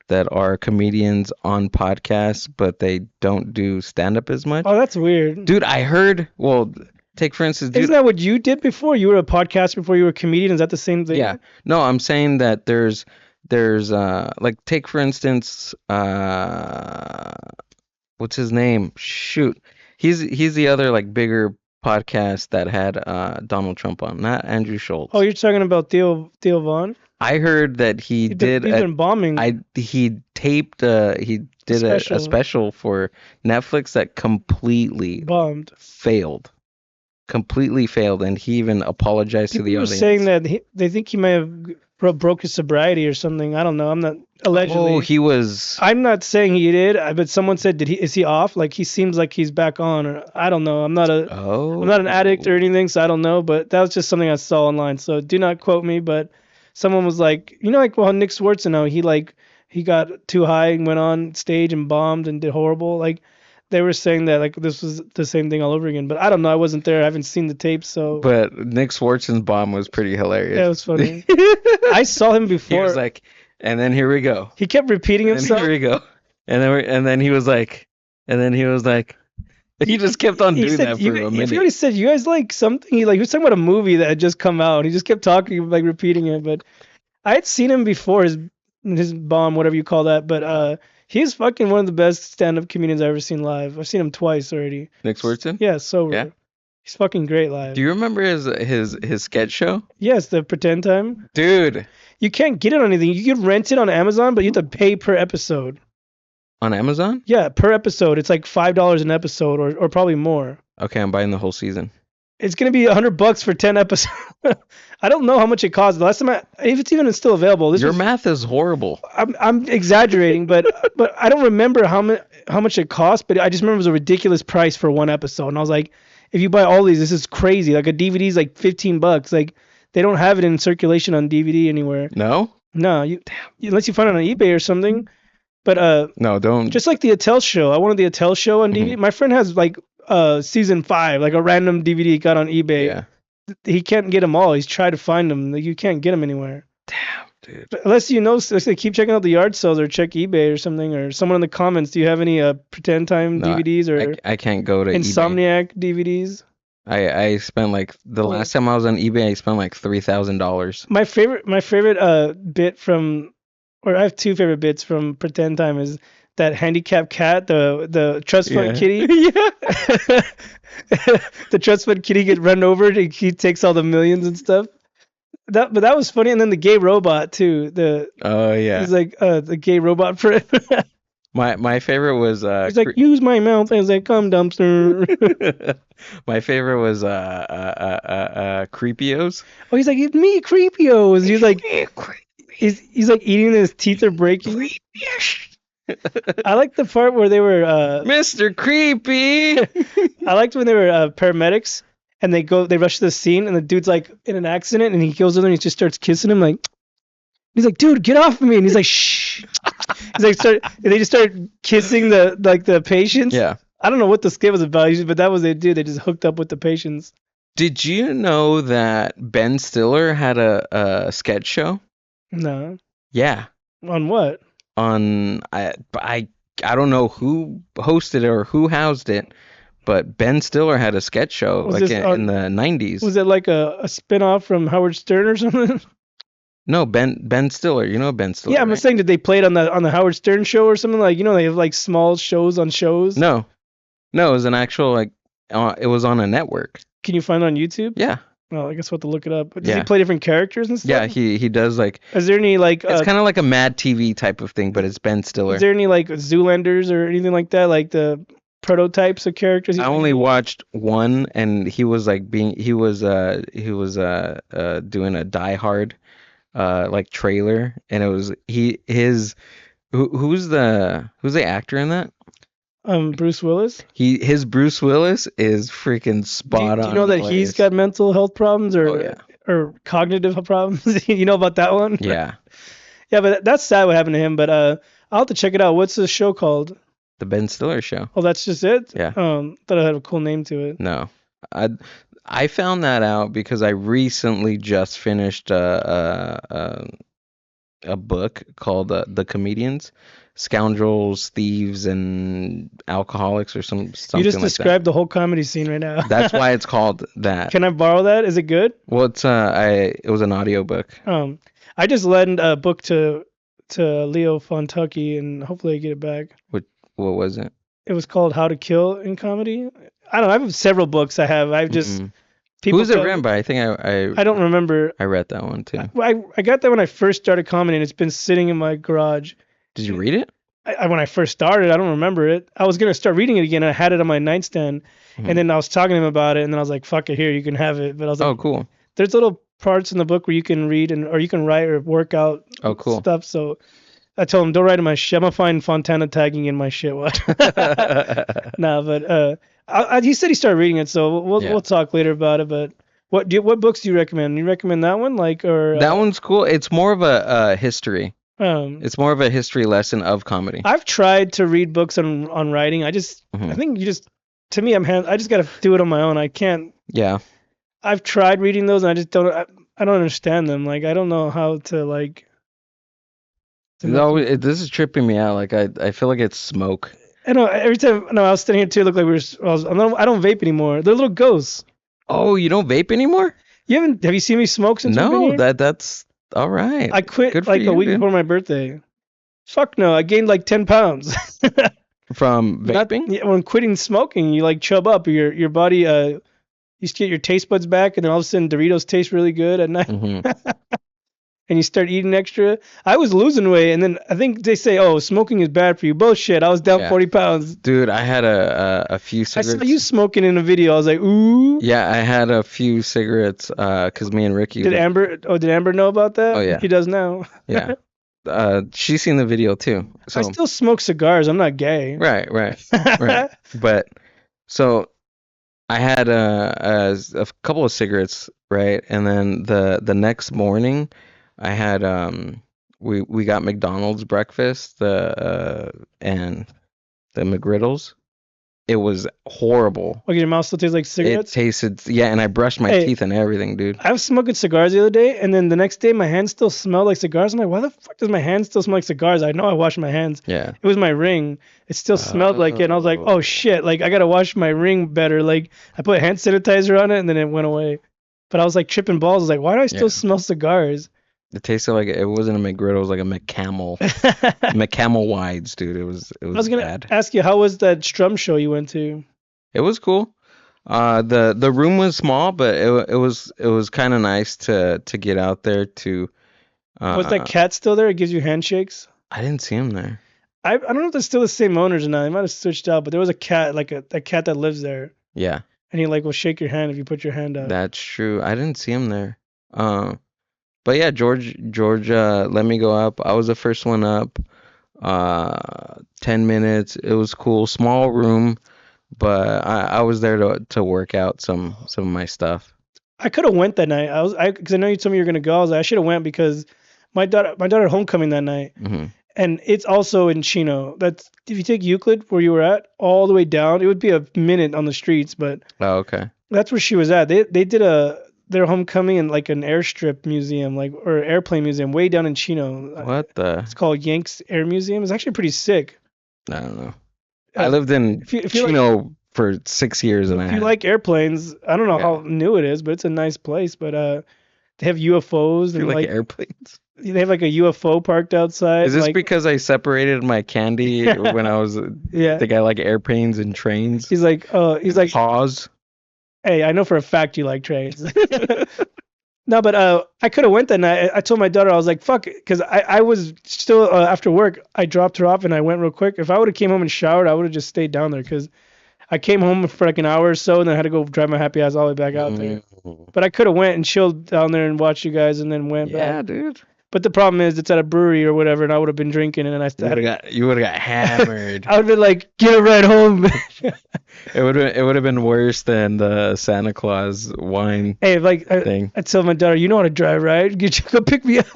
Speaker 2: that are comedians on podcasts, but they don't do stand up as much.
Speaker 1: Oh, that's weird.
Speaker 2: Dude, I heard, well, take for instance, dude,
Speaker 1: Isn't that what you did before? You were a podcaster before you were a comedian. Is that the same thing?
Speaker 2: yeah. No, I'm saying that there's like take for instance, what's his name? Shoot. He's the other like bigger podcast that had Donald Trump on, not Andrew Schultz.
Speaker 1: Oh, you're talking about Theo Vaughn?
Speaker 2: I heard that he
Speaker 1: He's
Speaker 2: did
Speaker 1: been bombing.
Speaker 2: he taped he did a special for Netflix that completely
Speaker 1: bombed.
Speaker 2: failed. Completely failed, and he even apologized to the
Speaker 1: People were
Speaker 2: audience.
Speaker 1: saying that they think he may have broke his sobriety or something. I don't know. I'm not allegedly.
Speaker 2: Oh, he was.
Speaker 1: I'm not saying he did, but someone said, is he off? Like he seems like he's back on, or I don't know. I'm not an addict or anything, so I don't know. But that was just something I saw online. So do not quote me. But someone was like, like well, Nick Swartzen, he got too high and went on stage and bombed and did horrible. Like they were saying that like this was the same thing all over again. But I don't know. I wasn't there. I haven't seen the tape. So.
Speaker 2: But Nick Swartzen's bomb was pretty hilarious.
Speaker 1: Yeah, it was funny. I saw him before.
Speaker 2: He was like, and then here we go.
Speaker 1: He kept repeating himself.
Speaker 2: And here we go. And then he was like, and He just kept on
Speaker 1: He
Speaker 2: doing
Speaker 1: said,
Speaker 2: that
Speaker 1: you,
Speaker 2: for a
Speaker 1: I forget what he
Speaker 2: minute.
Speaker 1: said. You guys like something? He was talking about a movie that had just come out. He just kept talking, like repeating it. But I had seen him before, his bomb, whatever you call that. But he's fucking one of the best stand-up comedians I've ever seen live. I've seen him twice already.
Speaker 2: Nick Swartzen?
Speaker 1: Yeah,
Speaker 2: Yeah.
Speaker 1: sober. He's fucking great
Speaker 2: Do
Speaker 1: live.
Speaker 2: you remember his sketch show?
Speaker 1: Yes, the pretend time.
Speaker 2: Dude,
Speaker 1: You can't get it on anything. You can rent it on Amazon, but you have to pay per episode.
Speaker 2: on Amazon?
Speaker 1: Yeah, per episode. It's like $5 an episode, or probably more.
Speaker 2: Okay, I'm buying the whole season.
Speaker 1: It's gonna be $100 for 10 episodes. I don't know how much it costs. The last time if it's even still available.
Speaker 2: Your math is horrible.
Speaker 1: I'm exaggerating, but I don't remember how much it cost. But I just remember it was a ridiculous price for one episode, and I was like, if you buy all these, this is crazy. Like a DVD is like $15. Like they don't have it in circulation on DVD anywhere.
Speaker 2: No?
Speaker 1: No, unless you find it on eBay or something. But
Speaker 2: No, don't.
Speaker 1: just like the Attell show, I wanted the Attell show on DVD. My friend has like season 5, like a random DVD he got on eBay.
Speaker 2: Yeah.
Speaker 1: He can't get them all. He's tried to find them. Like, you can't get them anywhere.
Speaker 2: Damn, dude.
Speaker 1: But unless you know, let's say keep checking out the yard sales or check eBay or something, or someone in the comments. Do you have any pretend time
Speaker 2: No,
Speaker 1: DVDs or
Speaker 2: I can't go to eBay.
Speaker 1: Insomniac DVDs?
Speaker 2: I spent like the last time I was on eBay, I spent like $3,000.
Speaker 1: My favorite bit from, or I have two favorite bits from pretend time is that handicapped cat, the trust fund kitty.
Speaker 2: Yeah.
Speaker 1: The trust fund kitty get run over. He takes all the millions and stuff. But that was funny. And then the gay robot too.
Speaker 2: Oh yeah.
Speaker 1: He's like the gay robot for it.
Speaker 2: My favorite was
Speaker 1: He's like, use my mouth as a cum dumpster.
Speaker 2: my favorite was Creepios.
Speaker 1: Oh, he's like, it's me, Creepios. He's like eating and his teeth are breaking. I like the part where they were
Speaker 2: Mr. Creepy.
Speaker 1: I liked when they were paramedics and they rush to the scene and the dude's like in an accident and he goes in there and he just starts kissing him like he's like, dude, get off of me, and he's like, shh. He's like, they just start kissing the patients.
Speaker 2: Yeah.
Speaker 1: I don't know what the skit was about, but that was what they do. They just hooked up with the patients.
Speaker 2: Did you know that Ben Stiller had a sketch show?
Speaker 1: No.
Speaker 2: Yeah.
Speaker 1: On what?
Speaker 2: On I don't know who hosted it or who housed it, but Ben Stiller had a sketch show
Speaker 1: Was
Speaker 2: like
Speaker 1: this
Speaker 2: in the 90s.
Speaker 1: Was it like a spin-off from Howard Stern or something?
Speaker 2: No, Ben Stiller. You know Ben Stiller.
Speaker 1: Yeah, I'm
Speaker 2: right?
Speaker 1: saying, did they play it on the Howard Stern show or something? Like, they have like small shows on shows.
Speaker 2: No, it was an actual like it was on a network.
Speaker 1: Can you find it on YouTube?
Speaker 2: Yeah.
Speaker 1: Well, I guess we'll have to look it up. Does
Speaker 2: Yeah.
Speaker 1: he play different characters and stuff?
Speaker 2: Yeah, he does like
Speaker 1: Is there any like
Speaker 2: it's kind of like a Mad TV type of thing, but it's Ben Stiller.
Speaker 1: is there any like Zoolanders or anything like that? Like the prototypes of characters?
Speaker 2: I only watched one, and he was doing a Die Hard like trailer, and it was who's the actor in that?
Speaker 1: Bruce Willis.
Speaker 2: His Bruce Willis is freaking spot on.
Speaker 1: Do you know that he's got mental health problems or
Speaker 2: Oh, yeah.
Speaker 1: or cognitive problems? You know about that one?
Speaker 2: Yeah,
Speaker 1: Yeah, but that's sad what happened to him. But I'll have to check it out. What's the show called?
Speaker 2: the Ben Stiller show.
Speaker 1: Oh, that's just it?
Speaker 2: Yeah.
Speaker 1: Thought it had a cool name to it.
Speaker 2: No, I found that out because I recently just finished a book called The Comedians, Scoundrels, Thieves, and Alcoholics, or something
Speaker 1: You just
Speaker 2: like
Speaker 1: described the whole comedy scene right now.
Speaker 2: that. That's why it's called that.
Speaker 1: Can I borrow that? Is it good?
Speaker 2: Well, it was an audiobook.
Speaker 1: I just lent a book to Leo Fontucky, and hopefully I get it back.
Speaker 2: What was it?
Speaker 1: It was called How to Kill in Comedy. I don't know. I have several books I have. I've just people.
Speaker 2: Who's it written by? I think
Speaker 1: I don't remember.
Speaker 2: I read that one too.
Speaker 1: I got that when I first started comedy, and it's been sitting in my garage.
Speaker 2: Did you read it?
Speaker 1: When I first started, I don't remember it. I was gonna start reading it again. And I had it on my nightstand, and then I was talking to him about it, and then I was like, "Fuck it, here you can have it." But I was like,
Speaker 2: Oh, cool.
Speaker 1: There's little parts in the book where you can read or you can write or work out stuff. So I told him, don't write in my shit. I'm gonna find Fontana tagging in my shit. What? Nah, but he said he started reading it, so we'll talk later about it. But what books do you recommend? You recommend that one,
Speaker 2: that one's cool. It's more of a history.
Speaker 1: It's
Speaker 2: more of a history lesson of comedy.
Speaker 1: I've tried to read books on writing. I think to me, I just gotta do it on my own. I can't.
Speaker 2: Yeah.
Speaker 1: I've tried reading those and I just don't. I don't understand them. Like, I don't know how to like.
Speaker 2: This is tripping me out. Like I feel like it's smoke.
Speaker 1: I know every time. No, I was standing here too. It looked like we were. I don't vape anymore. They're little ghosts.
Speaker 2: Oh, you don't vape anymore?
Speaker 1: You haven't? Have you seen me smoke since we've been
Speaker 2: No,
Speaker 1: here?
Speaker 2: that's all right.
Speaker 1: I quit
Speaker 2: Good for
Speaker 1: like a
Speaker 2: you,
Speaker 1: week
Speaker 2: dude.
Speaker 1: before my birthday. Fuck no, I gained like 10 pounds.
Speaker 2: From
Speaker 1: Not
Speaker 2: vaping?
Speaker 1: yeah, when quitting smoking, you like chub up. Your body you get your taste buds back, and then all of a sudden Doritos taste really good at night,
Speaker 2: Hmm.
Speaker 1: and you start eating extra. I was losing weight, and then I think they say, oh, smoking is bad for you. Bullshit. I was down
Speaker 2: Yeah.
Speaker 1: 40 pounds.
Speaker 2: Dude, I had a few
Speaker 1: I saw you
Speaker 2: cigarettes.
Speaker 1: smoking in a video. I was like, ooh.
Speaker 2: Yeah, I had a few cigarettes 'cause me and Ricky
Speaker 1: Did
Speaker 2: would.
Speaker 1: Amber? Oh, did Amber know about
Speaker 2: Oh
Speaker 1: that?
Speaker 2: yeah.
Speaker 1: He does now.
Speaker 2: Yeah. She's seen the video too.
Speaker 1: I
Speaker 2: So,
Speaker 1: still smoke cigars. I'm not gay.
Speaker 2: right, right, right. But so I had a couple of cigarettes, right? And then the next morning I had we got McDonald's breakfast, and the McGriddles. It was horrible.
Speaker 1: Okay, your mouth still tastes like
Speaker 2: It
Speaker 1: cigarettes.
Speaker 2: tasted, yeah, and I brushed my
Speaker 1: Hey,
Speaker 2: teeth and everything, dude.
Speaker 1: I was smoking cigars the other day, and then the next day my hands still smell like cigars. I'm like, why the fuck does my hands still smell like cigars? I know I washed my hands.
Speaker 2: Yeah.
Speaker 1: It was my ring. It still smelled like it, and I was like, oh
Speaker 2: Oh.
Speaker 1: shit, like I gotta wash my ring better. Like I put hand sanitizer on it, and then it went away. But I was like tripping balls. I was like, why do I still
Speaker 2: Yeah.
Speaker 1: smell cigars?
Speaker 2: It tasted like it wasn't a McGriddle, it was like a McCamel.
Speaker 1: I
Speaker 2: McCamel Wides, dude. It was
Speaker 1: was gonna
Speaker 2: bad.
Speaker 1: ask you, how was that Strum show you went to?
Speaker 2: It was cool. The room was small, but it was kind of nice to get out there to.
Speaker 1: Was that
Speaker 2: Uh,
Speaker 1: cat still there? It gives you handshakes.
Speaker 2: I didn't see him there.
Speaker 1: I don't know if they're still the same owners or not. They might have switched out, but there was a cat, like a cat that lives there,
Speaker 2: Yeah,
Speaker 1: and he like will shake your hand if you put your hand out.
Speaker 2: that's true. I didn't see him there. But yeah, George let me go up. I was the first one up. 10 minutes. It was cool. Small room, but I was there to work out some of my stuff.
Speaker 1: I could have went that night. Because I know you told me you were gonna go. I was like, I should have went because my daughter had homecoming that night,
Speaker 2: Hmm.
Speaker 1: and it's also in Chino. That's if you take Euclid where you were at all the way down, it would be a minute on the streets, but
Speaker 2: Oh, okay.
Speaker 1: that's where she was at. They did their homecoming in like an airstrip museum, like or airplane museum, way down in Chino.
Speaker 2: What the?
Speaker 1: It's called Yanks Air Museum. It's actually pretty sick.
Speaker 2: I don't know. I
Speaker 1: Uh,
Speaker 2: lived in
Speaker 1: if you like
Speaker 2: Chino for 6 years and a
Speaker 1: if you
Speaker 2: half.
Speaker 1: like airplanes, I don't know
Speaker 2: Yeah.
Speaker 1: how new it is, but it's a nice place. But they have UFOs
Speaker 2: If you
Speaker 1: and
Speaker 2: like
Speaker 1: like
Speaker 2: airplanes.
Speaker 1: they have like a UFO parked outside.
Speaker 2: Is this
Speaker 1: like
Speaker 2: because I separated my candy when I was
Speaker 1: yeah.
Speaker 2: think I like airplanes and trains?
Speaker 1: He's like,
Speaker 2: Pause.
Speaker 1: hey, I know for a fact you like trains. No, but I could have went that night. I told my daughter, I was like, fuck, because I was still after work. I dropped her off and I went real quick. If I would have came home and showered, I would have just stayed down there because I came home for like an hour or so and then I had to go drive my happy ass all the way back out there.
Speaker 2: Mm.
Speaker 1: But I could have went and chilled down there and watched you guys and then went
Speaker 2: Yeah,
Speaker 1: back.
Speaker 2: dude.
Speaker 1: But the problem is it's at a brewery or whatever, and I would have been drinking and then
Speaker 2: You would have got hammered.
Speaker 1: I would have been like, get a ride home.
Speaker 2: It would have been worse than the Santa Claus wine
Speaker 1: Hey, like
Speaker 2: thing.
Speaker 1: I tell my daughter, you know how to drive, right? Get you go pick me up.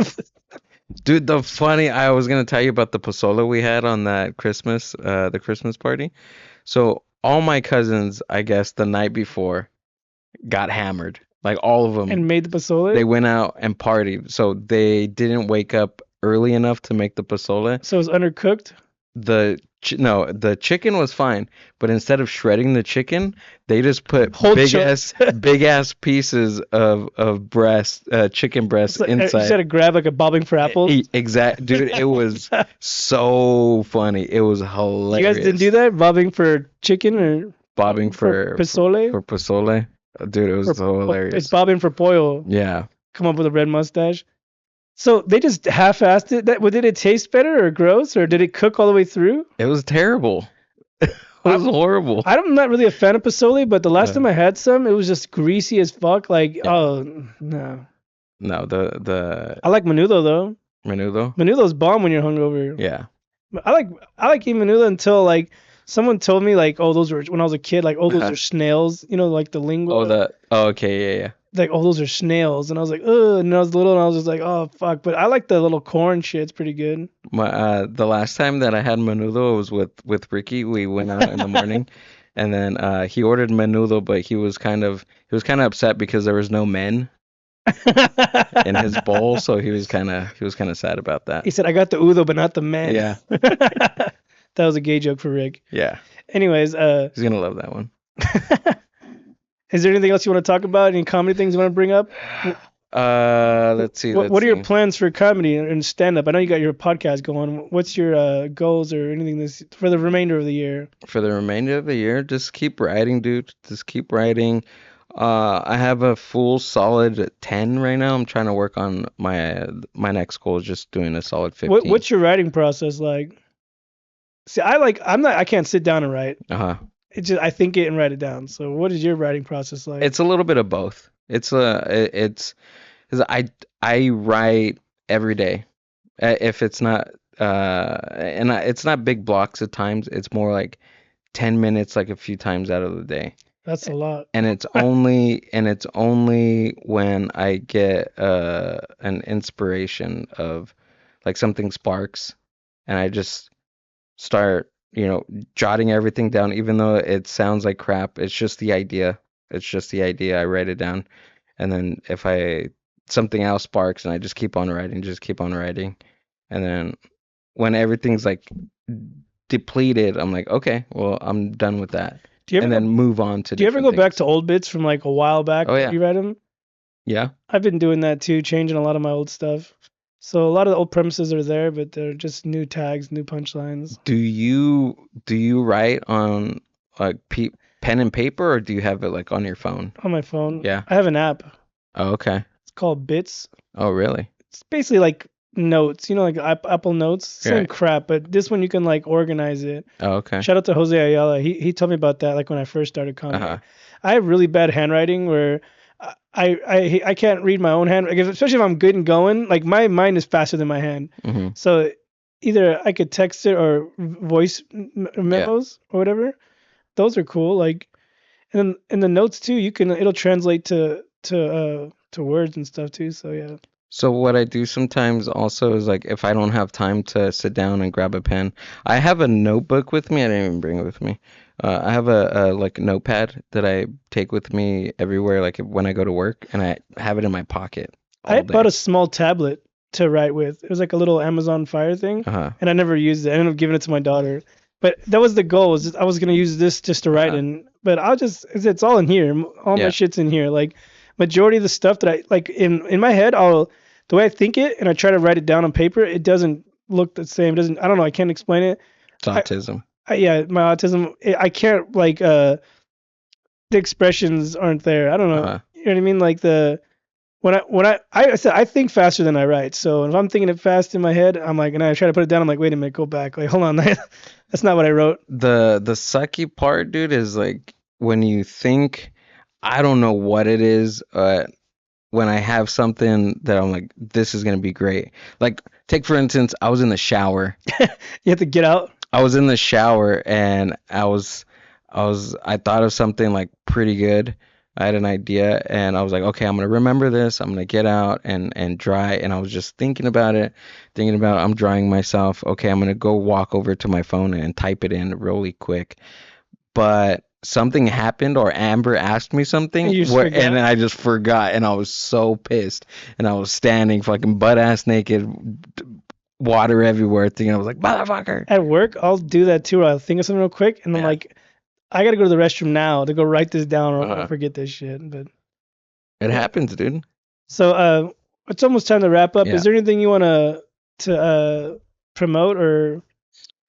Speaker 2: Dude, I was gonna tell you about the pozole we had on that the Christmas party. So all my cousins, I guess, the night before, got hammered. Like all of them.
Speaker 1: And made the pozole.
Speaker 2: They went out and partied. So they didn't wake up early enough to make the pozole.
Speaker 1: So it's undercooked.
Speaker 2: No, the chicken was fine, but instead of shredding the chicken, they just put
Speaker 1: Whole
Speaker 2: big
Speaker 1: chunks.
Speaker 2: ass pieces of chicken breast
Speaker 1: You just had
Speaker 2: inside.
Speaker 1: to grab like a bobbing for apples.
Speaker 2: Exact, dude. It was so funny. It was
Speaker 1: You
Speaker 2: hilarious.
Speaker 1: guys didn't do that? Bobbing for chicken or
Speaker 2: Bobbing for
Speaker 1: pozole?
Speaker 2: for pozole, dude. It was so
Speaker 1: It's
Speaker 2: hilarious.
Speaker 1: bobbing for pollo.
Speaker 2: Yeah.
Speaker 1: Come up with a red mustache. So they just half-assed it. Did it taste better or gross or did it cook all the way through?
Speaker 2: It was terrible. It was horrible.
Speaker 1: I'm not really a fan of pozole, but the last
Speaker 2: Yeah.
Speaker 1: time I had some, it was just greasy as fuck. Like,
Speaker 2: Yeah.
Speaker 1: oh no.
Speaker 2: No, the
Speaker 1: I like menudo though.
Speaker 2: menudo.
Speaker 1: Menudo's bomb when you're hungover.
Speaker 2: Yeah.
Speaker 1: I like eating menudo until like someone told me like, oh, those were when I was a kid, like, oh, those are snails. You know, like the lingo.
Speaker 2: Okay, yeah.
Speaker 1: Like, oh, those are snails, and I was like, ugh. And I was little, and I was just like, oh fuck. But I like the little corn shit. It's pretty good.
Speaker 2: The last time that I had menudo was with Ricky. We went out in the morning, and then he ordered menudo, but he was kind of upset because there was no men in his bowl, so he was kind of sad about that.
Speaker 1: He said, I got the udo, but not the man.
Speaker 2: Yeah.
Speaker 1: That was a gay joke for Rick.
Speaker 2: Yeah,
Speaker 1: Anyways,
Speaker 2: he's gonna love that one.
Speaker 1: is there anything else you want to talk about? Any comedy things you want to bring up?
Speaker 2: Let's see.
Speaker 1: What are your plans for comedy and stand up? I know you got your podcast going. What's your goals or anything this for the remainder of the year?
Speaker 2: For the remainder of the year, just keep writing, dude. Just keep writing. I have a full solid 10 right now. I'm trying to work on my next goal is just doing a solid 15.
Speaker 1: What's your writing process like? See, I can't sit down and write.
Speaker 2: Uh-huh.
Speaker 1: It's just I think it and write it down. So what is your writing process like?
Speaker 2: It's a little bit of both. It's 'cause I write every day. If it's not it's not big blocks at times. It's more like 10 minutes like a few times out of the day.
Speaker 1: That's a lot.
Speaker 2: And it's only when I get an inspiration of like something sparks and I just start, jotting everything down even though it sounds like crap. It's just the idea. It's just the idea. I write it down and then if I something else sparks and I just keep on writing, just keep on writing. And then when everything's like depleted, I'm like, okay, well, I'm done with that.
Speaker 1: Do you ever
Speaker 2: And then move on to
Speaker 1: do you ever
Speaker 2: different
Speaker 1: go back
Speaker 2: things.
Speaker 1: to old bits from like a while back?
Speaker 2: Oh, yeah.
Speaker 1: You write them?
Speaker 2: Yeah.
Speaker 1: I've been doing that too, changing a lot of my old stuff. So a lot of the old premises are there, but they're just new tags, new punchlines.
Speaker 2: Do you write on like pen and paper or do you have it like on your phone?
Speaker 1: On my phone.
Speaker 2: Yeah.
Speaker 1: I have an app.
Speaker 2: Oh, okay.
Speaker 1: It's called Bits.
Speaker 2: Oh, really?
Speaker 1: It's basically like notes, like Apple Notes, same
Speaker 2: Right.
Speaker 1: crap, but this one you can like organize it.
Speaker 2: Oh, okay.
Speaker 1: Shout out to Jose Ayala. He told me about that like when I first started comedy.
Speaker 2: Uh-huh.
Speaker 1: I have really bad handwriting where I can't read my own hand, especially if I'm good and going. Like my mind is faster than my hand.
Speaker 2: Hmm.
Speaker 1: So either I could text it or voice memos or whatever. Those are cool. Like, and then in the notes too, it'll translate to words and stuff too. So yeah.
Speaker 2: So what I do sometimes also is like if I don't have time to sit down and grab a pen, I have a notebook with me. I didn't even bring it with me. I have a like notepad that I take with me everywhere, like when I go to work, and I have it in my pocket
Speaker 1: I
Speaker 2: all day.
Speaker 1: bought a small tablet to write with. It was like a little Amazon Fire thing,
Speaker 2: Uh-huh.
Speaker 1: and I never used it. I ended up giving it to my daughter. But that was the goal. I was gonna use this just to write
Speaker 2: Uh-huh.
Speaker 1: in. But it's all in here. All my
Speaker 2: Yeah.
Speaker 1: shit's in here. Like majority of the stuff that I like in my head, the way I think it and I try to write it down on paper, it doesn't look the same. It doesn't. I don't know. I can't explain it.
Speaker 2: It's autism.
Speaker 1: Yeah, my autism. I can't like the expressions aren't there. I don't know.
Speaker 2: Uh-huh.
Speaker 1: You know what I mean? Like I said I think faster than I write. So if I'm thinking it fast in my head, I'm like, and I try to put it down. I'm like, wait a minute, go back. Like, hold on, that's not what I wrote.
Speaker 2: The sucky part, dude, is like when you think I don't know what it is, when I have something that I'm like, this is gonna be great. Like, take for instance, I was in the shower.
Speaker 1: You have to get out.
Speaker 2: I was in the shower and I thought of something like pretty good. I had an idea and I was like, okay, I'm gonna remember this. I'm gonna get out and dry. And I was just thinking about it, I'm drying myself. Okay, I'm gonna go walk over to my phone and type it in really quick. But something happened or Amber asked me something
Speaker 1: You just forgot?
Speaker 2: and I just forgot and I was so pissed and I was standing fucking butt ass naked, water everywhere, thinking I was like, motherfucker.
Speaker 1: At work, I'll do that too. I'll think of something real quick, and I'm
Speaker 2: Yeah.
Speaker 1: like, I gotta go to the restroom now to go write this down, or
Speaker 2: Uh-huh.
Speaker 1: I'll forget this shit. But
Speaker 2: It happens, dude.
Speaker 1: so, it's almost time to wrap up.
Speaker 2: Yeah.
Speaker 1: Is there anything you wanna to promote or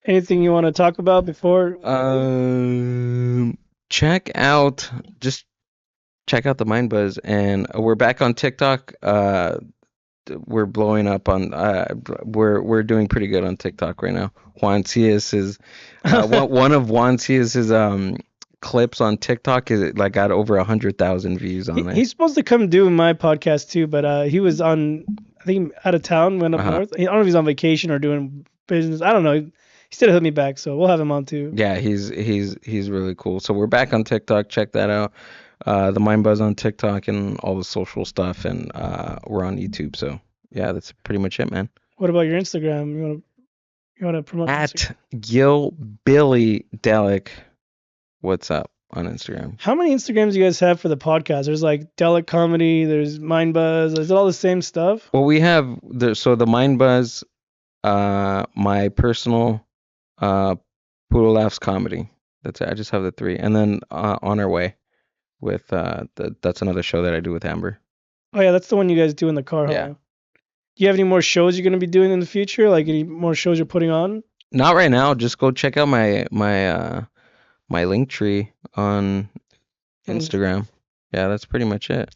Speaker 1: anything you want to talk about before?
Speaker 2: Check out the Mind Buzz, and we're back on TikTok. We're blowing up on. We're doing pretty good on TikTok right now. Juan Cias is one of Juan Cias's clips on TikTok is like got over 100,000 views on it.
Speaker 1: He's supposed to come do my podcast too, but he was I think out of town, went up
Speaker 2: Uh-huh.
Speaker 1: north. I don't know if he's on vacation or doing business. I don't know. He still hit me back, so we'll have him on too.
Speaker 2: Yeah, he's really cool. So we're back on TikTok. Check that out. The Mind Buzz on TikTok and all the social stuff, and we're on YouTube. So yeah, that's pretty much it, man.
Speaker 1: What about your Instagram? You wanna promote Instagram?
Speaker 2: At Gill Billy Delic. What's up on Instagram?
Speaker 1: How many Instagrams do you guys have for the podcast? There's like Delic Comedy, there's Mind Buzz. Is it all the same stuff?
Speaker 2: Well, we have the Mind Buzz, my personal Poodle Laughs Comedy. That's it. I just have the three, and then On Our Way with that's another show that I do with Amber.
Speaker 1: Oh yeah, that's the one you guys do in the car,
Speaker 2: Yeah.
Speaker 1: huh? Do you have any more shows you're gonna be doing in the future? Like any more shows you're putting on?
Speaker 2: Not right now. Just go check out my link tree on
Speaker 1: And
Speaker 2: Instagram. Yeah, that's pretty much it.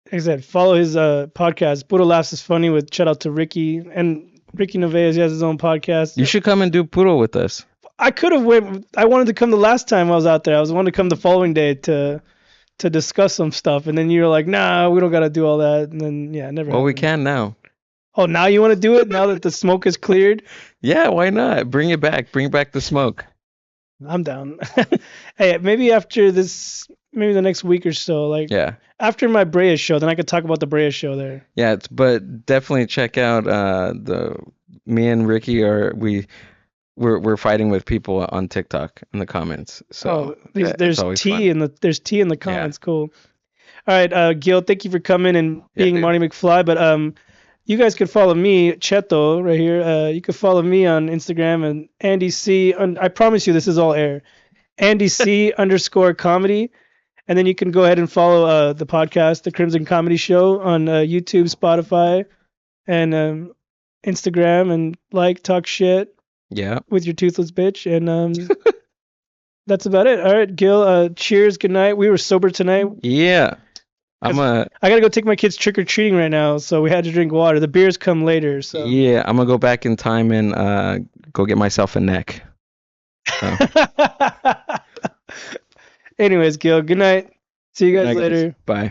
Speaker 1: like I said, follow his podcast. Buddha Laughs is funny with shout out to Ricky and Ricky Neves. He has his own podcast.
Speaker 2: You should come and do Poodle with us.
Speaker 1: I could have went. I wanted to come the last time I was out there. I was wanting to come the following day to discuss some stuff, and then you're like, nah, we don't gotta do all that. And then yeah, it never
Speaker 2: Well, we
Speaker 1: happened.
Speaker 2: can now.
Speaker 1: Oh, now you want to do it? Now that the smoke is cleared?
Speaker 2: Yeah, why not? Bring it back. Bring back the smoke.
Speaker 1: I'm down. Hey, maybe after this, maybe the next week or so, like
Speaker 2: Yeah.
Speaker 1: after my Brea show, then I could talk about the Brea show there.
Speaker 2: Yeah, but definitely check out the me and Ricky we're fighting with people on TikTok in the comments. So
Speaker 1: Oh,
Speaker 2: it's
Speaker 1: there's
Speaker 2: always
Speaker 1: tea
Speaker 2: fun.
Speaker 1: in the
Speaker 2: Yeah.
Speaker 1: comments. Cool. All right, Gil, thank you for coming and
Speaker 2: Yeah,
Speaker 1: being
Speaker 2: dude.
Speaker 1: Marty McFly. But you guys could follow me, Cheto, right here. You could follow me on Instagram and Andy C. I promise you, this is all air. Andy C _ comedy, and then you can go ahead and follow the podcast, The Crimson Comedy Show, on YouTube, Spotify, and Instagram, and talk shit
Speaker 2: Yeah.
Speaker 1: with your toothless bitch, and that's about it. All right, Gil. Cheers. Good night. We were sober tonight.
Speaker 2: Yeah. I'm a
Speaker 1: I gotta go take my kids trick or treating right now, so we had to drink water. The beers come later, so.
Speaker 2: yeah, I'm gonna go back in time and go get myself a neck. So.
Speaker 1: Anyways, Gil. Good night. See you guys
Speaker 2: Good night, guys.
Speaker 1: later.
Speaker 2: Bye.